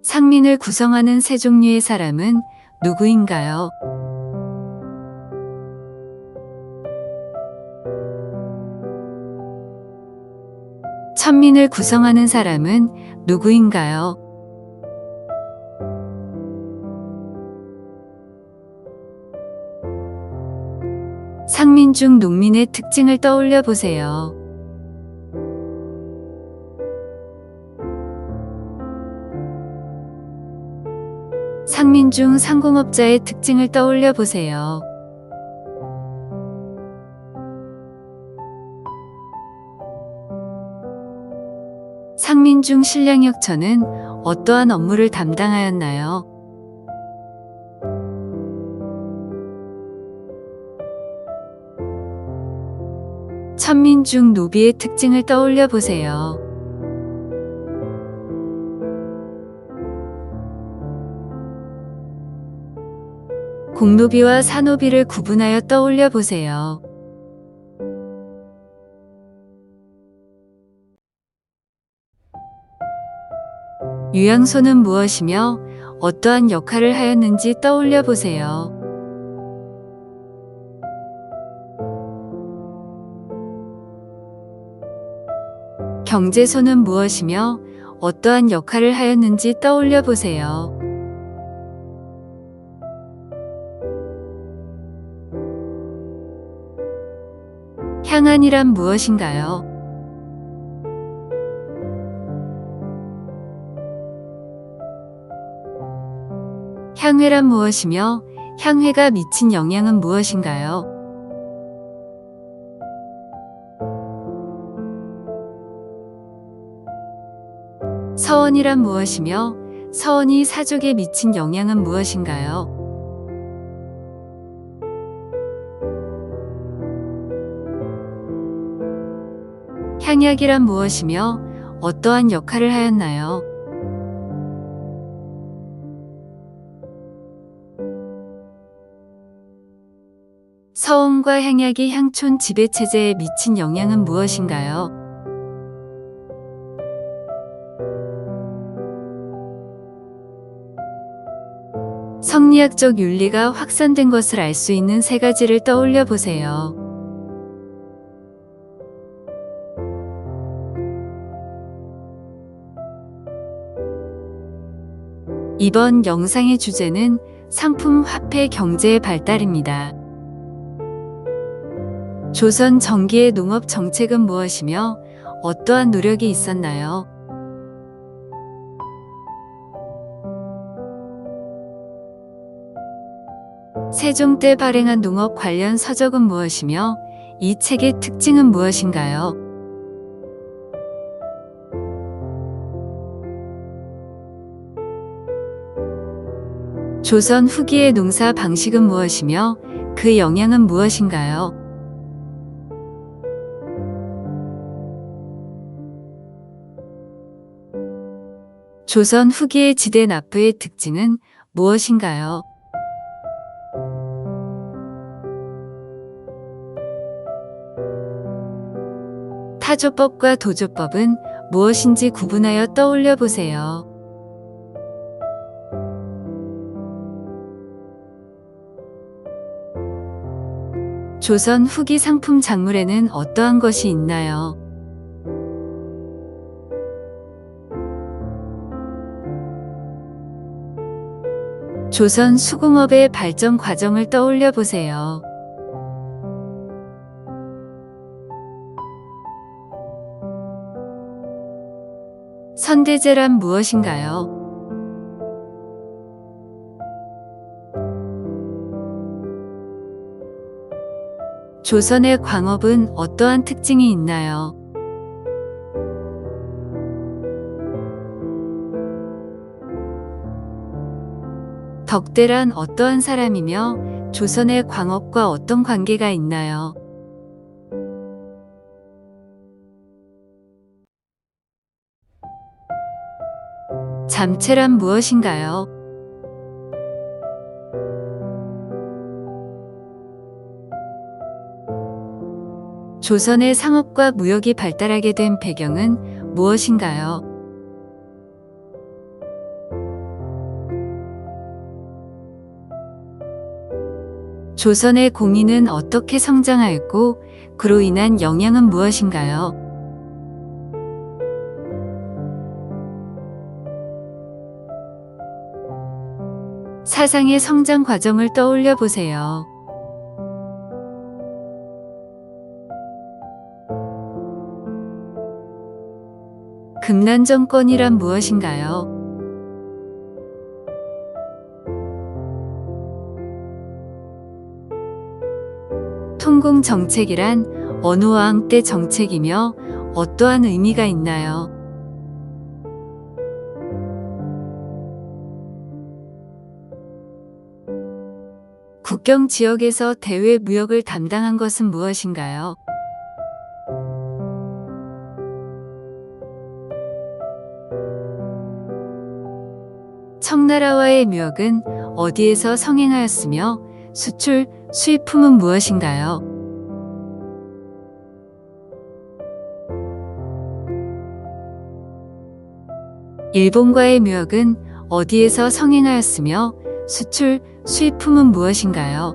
상민을 구성하는 세 종류의 사람은 누구인가요? 천민을 구성하는 사람은 누구인가요? 상민 중 농민의 특징을 떠올려 보세요. 상민 중 상공업자의 특징을 떠올려 보세요. 상민 중 신량역처는 어떠한 업무를 담당하였나요? 천민 중 노비의 특징을 떠올려 보세요. 공노비와 사노비를 구분하여 떠올려 보세요. 유양소는 무엇이며 어떠한 역할을 하였는지 떠올려 보세요. 경제소는 무엇이며 어떠한 역할을 하였는지 떠올려 보세요. 향안이란 무엇인가요? 향회란 무엇이며 향회가 미친 영향은 무엇인가요? 서원이란 무엇이며 서원이 사족에 미친 영향은 무엇인가요? 향약이란 무엇이며 어떠한 역할을 하였나요? 서원과 향약이 향촌 지배체제에 미친 영향은 무엇인가요? 성리학적 윤리가 확산된 것을 알 수 있는 세 가지를 떠올려 보세요. 이번 영상의 주제는 상품 화폐 경제의 발달입니다. 조선 전기의 농업 정책은 무엇이며 어떠한 노력이 있었나요? 세종 때 발행한 농업 관련 서적은 무엇이며 이 책의 특징은 무엇인가요? 조선 후기의 농사 방식은 무엇이며 그 영향은 무엇인가요? 조선 후기의 지대 납부의 특징은 무엇인가요? 타조법과 도조법은 무엇인지 구분하여 떠올려 보세요. 조선 후기 상품 작물에는 어떠한 것이 있나요? 조선 수공업의 발전 과정을 떠올려 보세요. 선대제란 무엇인가요? 조선의 광업은 어떠한 특징이 있나요? 덕대란 어떠한 사람이며 조선의 광업과 어떤 관계가 있나요? 잠체란 무엇인가요? 조선의 상업과 무역이 발달하게 된 배경은 무엇인가요? 조선의 공인은 어떻게 성장하였고 그로 인한 영향은 무엇인가요? 사상의 성장 과정을 떠올려 보세요. 금난 정권이란 무엇인가요? 통공 정책이란 어느 왕 때 정책이며 어떠한 의미가 있나요? 국경 지역에서 대외 무역을 담당한 것은 무엇인가요? 청나라와의 무역은 어디에서 성행하였으며 수출, 수입품은 무엇인가요? 일본과의 무역은 어디에서 성행하였으며 수출, 수입품은 무엇인가요?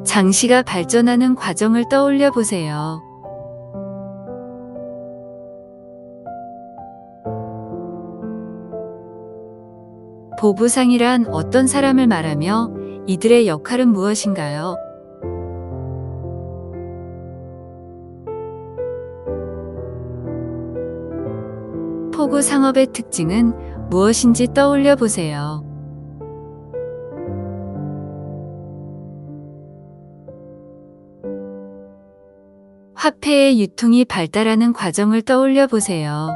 장시가 발전하는 과정을 떠올려 보세요. 보부상이란 어떤 사람을 말하며 이들의 역할은 무엇인가요? 포구 상업의 특징은 무엇인지 떠올려 보세요. 화폐의 유통이 발달하는 과정을 떠올려 보세요.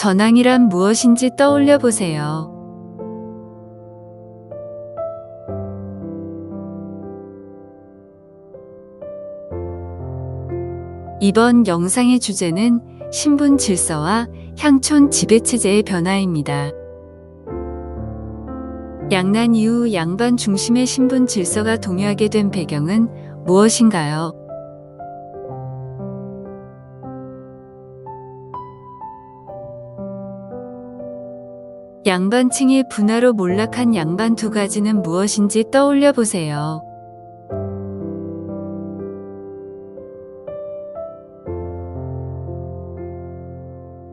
전황이란 무엇인지 떠올려 보세요. 이번 영상의 주제는 신분 질서와 향촌 지배체제의 변화입니다. 양난 이후 양반 중심의 신분 질서가 동요하게 된 배경은 무엇인가요? 양반층이 분화로 몰락한 양반 두 가지는 무엇인지 떠올려 보세요.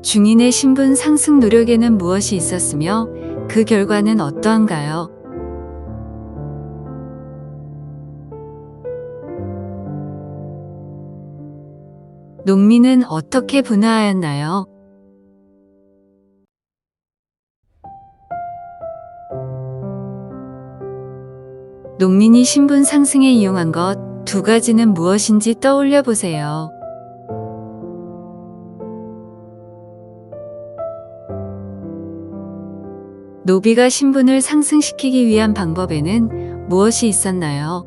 중인의 신분 상승 노력에는 무엇이 있었으며 그 결과는 어떠한가요? 농민은 어떻게 분화하였나요? 농민이 신분 상승에 이용한 것 두 가지는 무엇인지 떠올려 보세요. 노비가 신분을 상승시키기 위한 방법에는 무엇이 있었나요?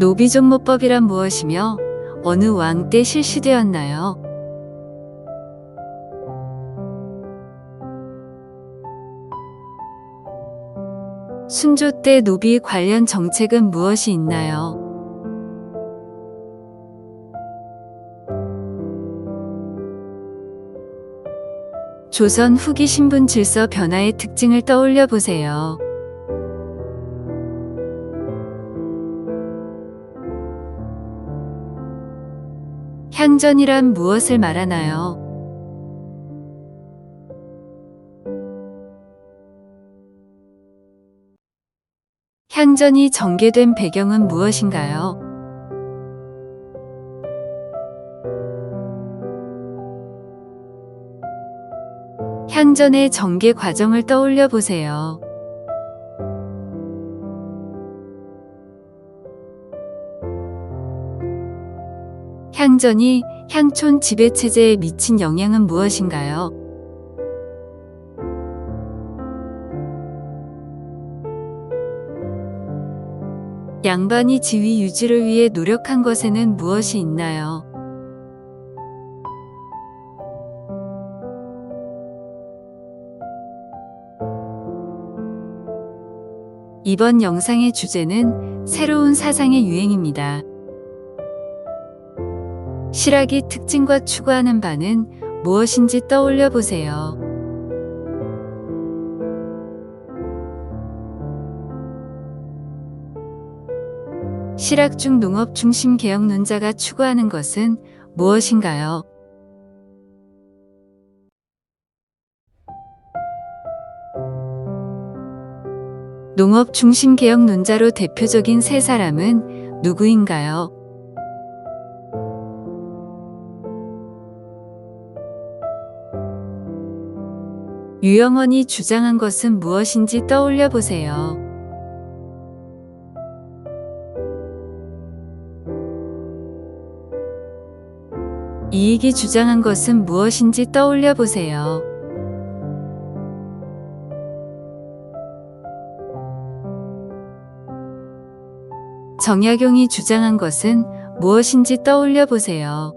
노비존모법이란 무엇이며 어느 왕 때 실시되었나요? 순조 때 노비 관련 정책은 무엇이 있나요? 조선 후기 신분 질서 변화의 특징을 떠올려 보세요. 향전이란 무엇을 말하나요? 향전이 전개된 배경은 무엇인가요? 향전의 전개 과정을 떠올려 보세요. 향전이 향촌 지배체제에 미친 영향은 무엇인가요? 양반이 지위 유지를 위해 노력한 것에는 무엇이 있나요? 이번 영상의 주제는 새로운 사상의 유행입니다. 실학이 특징과 추구하는 바는 무엇인지 떠올려 보세요. 실학 중 농업 중심 개혁론자가 추구하는 것은 무엇인가요? 농업 중심 개혁론자로 대표적인 세 사람은 누구인가요? 유영원이 주장한 것은 무엇인지 떠올려 보세요. 이익이 주장한 것은 무엇인지 떠올려 보세요. 정약용이 주장한 것은 무엇인지 떠올려 보세요.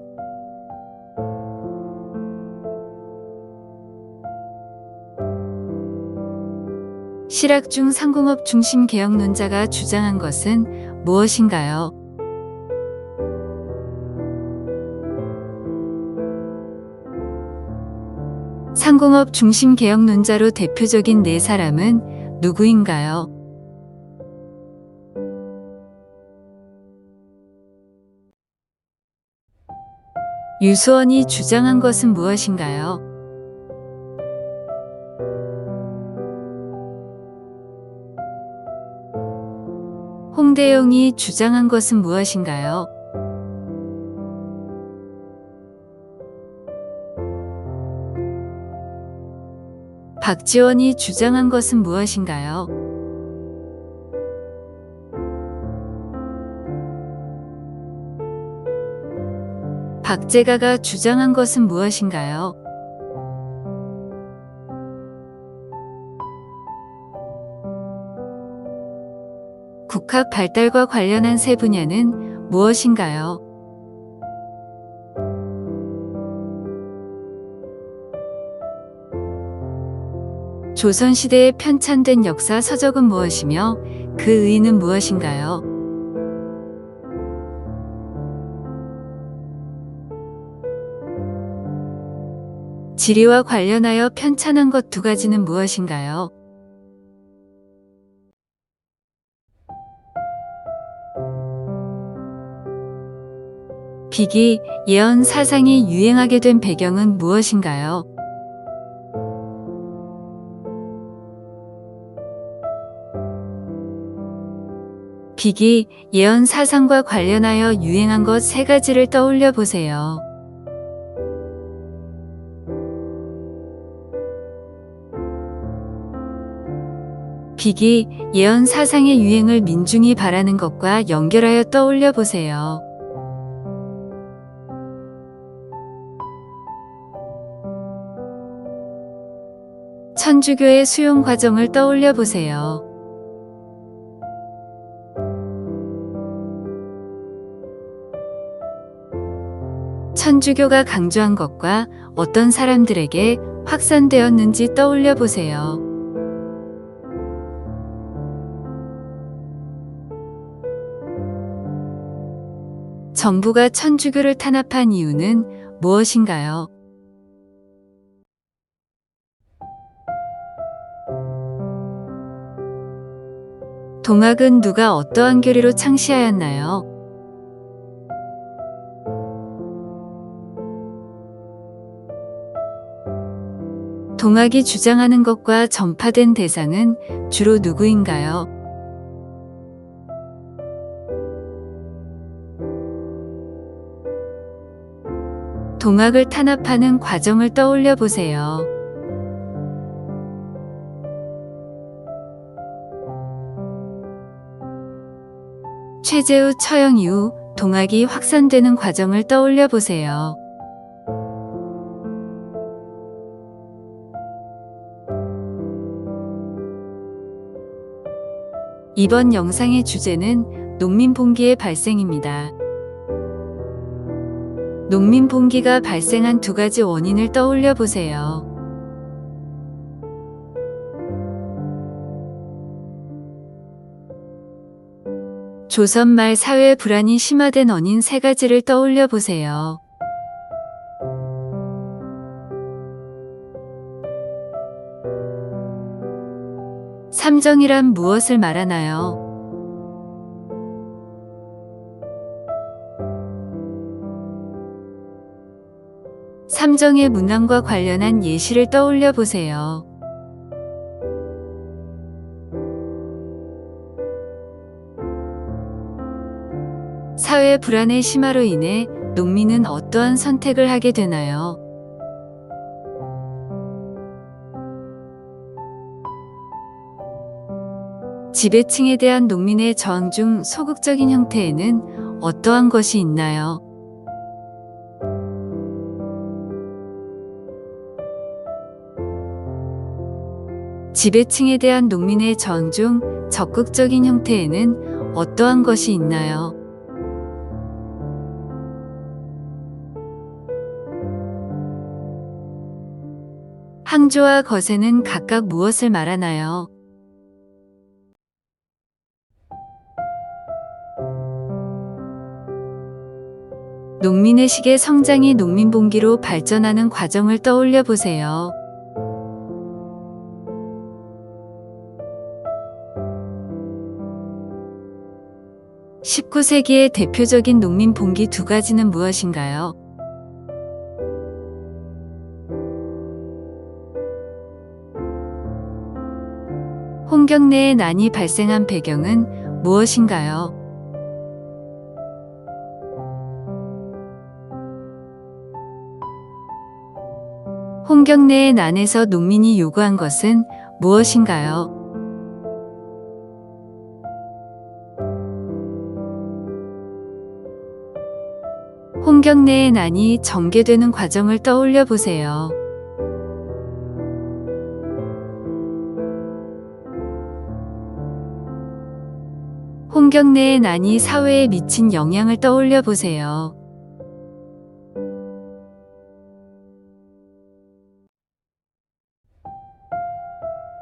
실학 중 상공업 중심 개혁론자가 주장한 것은 무엇인가요? 상공업 중심 개혁론자로 대표적인 네 사람은 누구인가요? 유수원이 주장한 것은 무엇인가요? 홍대영이 주장한 것은 무엇인가요? 박지원이 주장한 것은 무엇인가요? 박제가가 주장한 것은 무엇인가요? 국학 발달과 관련한 세 분야는 무엇인가요? 조선시대에 편찬된 역사 서적은 무엇이며 그 의의는 무엇인가요? 지리와 관련하여 편찬한 것 두 가지는 무엇인가요? 비기, 예언 사상이 유행하게 된 배경은 무엇인가요? 비기, 예언 사상과 관련하여 유행한 것 세 가지를 떠올려 보세요. 비기, 예언 사상의 유행을 민중이 바라는 것과 연결하여 떠올려 보세요. 천주교의 수용 과정을 떠올려 보세요. 천주교가 강조한 것과 어떤 사람들에게 확산되었는지 떠올려 보세요. 정부가 천주교를 탄압한 이유는 무엇인가요? 동학은 누가 어떠한 교리로 창시하였나요? 동학이 주장하는 것과 전파된 대상은 주로 누구인가요? 동학을 탄압하는 과정을 떠올려 보세요. 최재우 처형 이후 동학이 확산되는 과정을 떠올려 보세요. 이번 영상의 주제는 농민봉기의 발생입니다. 농민봉기가 발생한 두 가지 원인을 떠올려 보세요. 조선 말 사회 불안이 심화된 원인 세 가지를 떠올려 보세요. 삼정이란 무엇을 말하나요? 삼정의 문항과 관련한 예시를 떠올려 보세요. 사회 불안의 심화로 인해 농민은 어떠한 선택을 하게 되나요? 지배층에 대한 농민의 저항 중 소극적인 형태에는 어떠한 것이 있나요? 지배층에 대한 농민의 저항 중 적극적인 형태에는 어떠한 것이 있나요? 항조와 거세는 각각 무엇을 말하나요? 농민의식의 성장이 농민봉기로 발전하는 과정을 떠올려 보세요. 19세기의 대표적인 농민봉기 두 가지는 무엇인가요? 홍경래의 난이 발생한 배경은 무엇인가요? 홍경래의 난에서 농민이 요구한 것은 무엇인가요? 홍경래의 난이 전개되는 과정을 떠올려 보세요. 홍경래의 난이 사회에 미친 영향을 떠올려 보세요.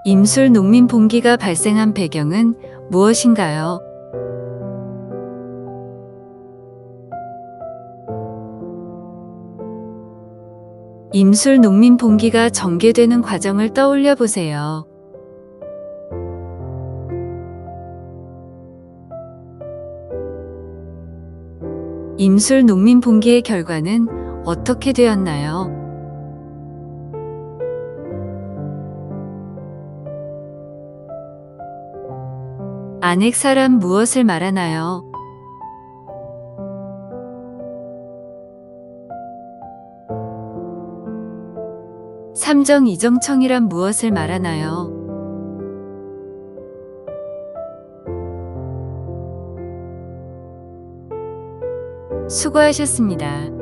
임술 농민봉기가 발생한 배경은 무엇인가요? 임술 농민봉기가 전개되는 과정을 떠올려 보세요. 임술 농민 봉기의 결과는 어떻게 되었나요? 안핵사란 무엇을 말하나요? 삼정이정청이란 무엇을 말하나요? 수고하셨습니다.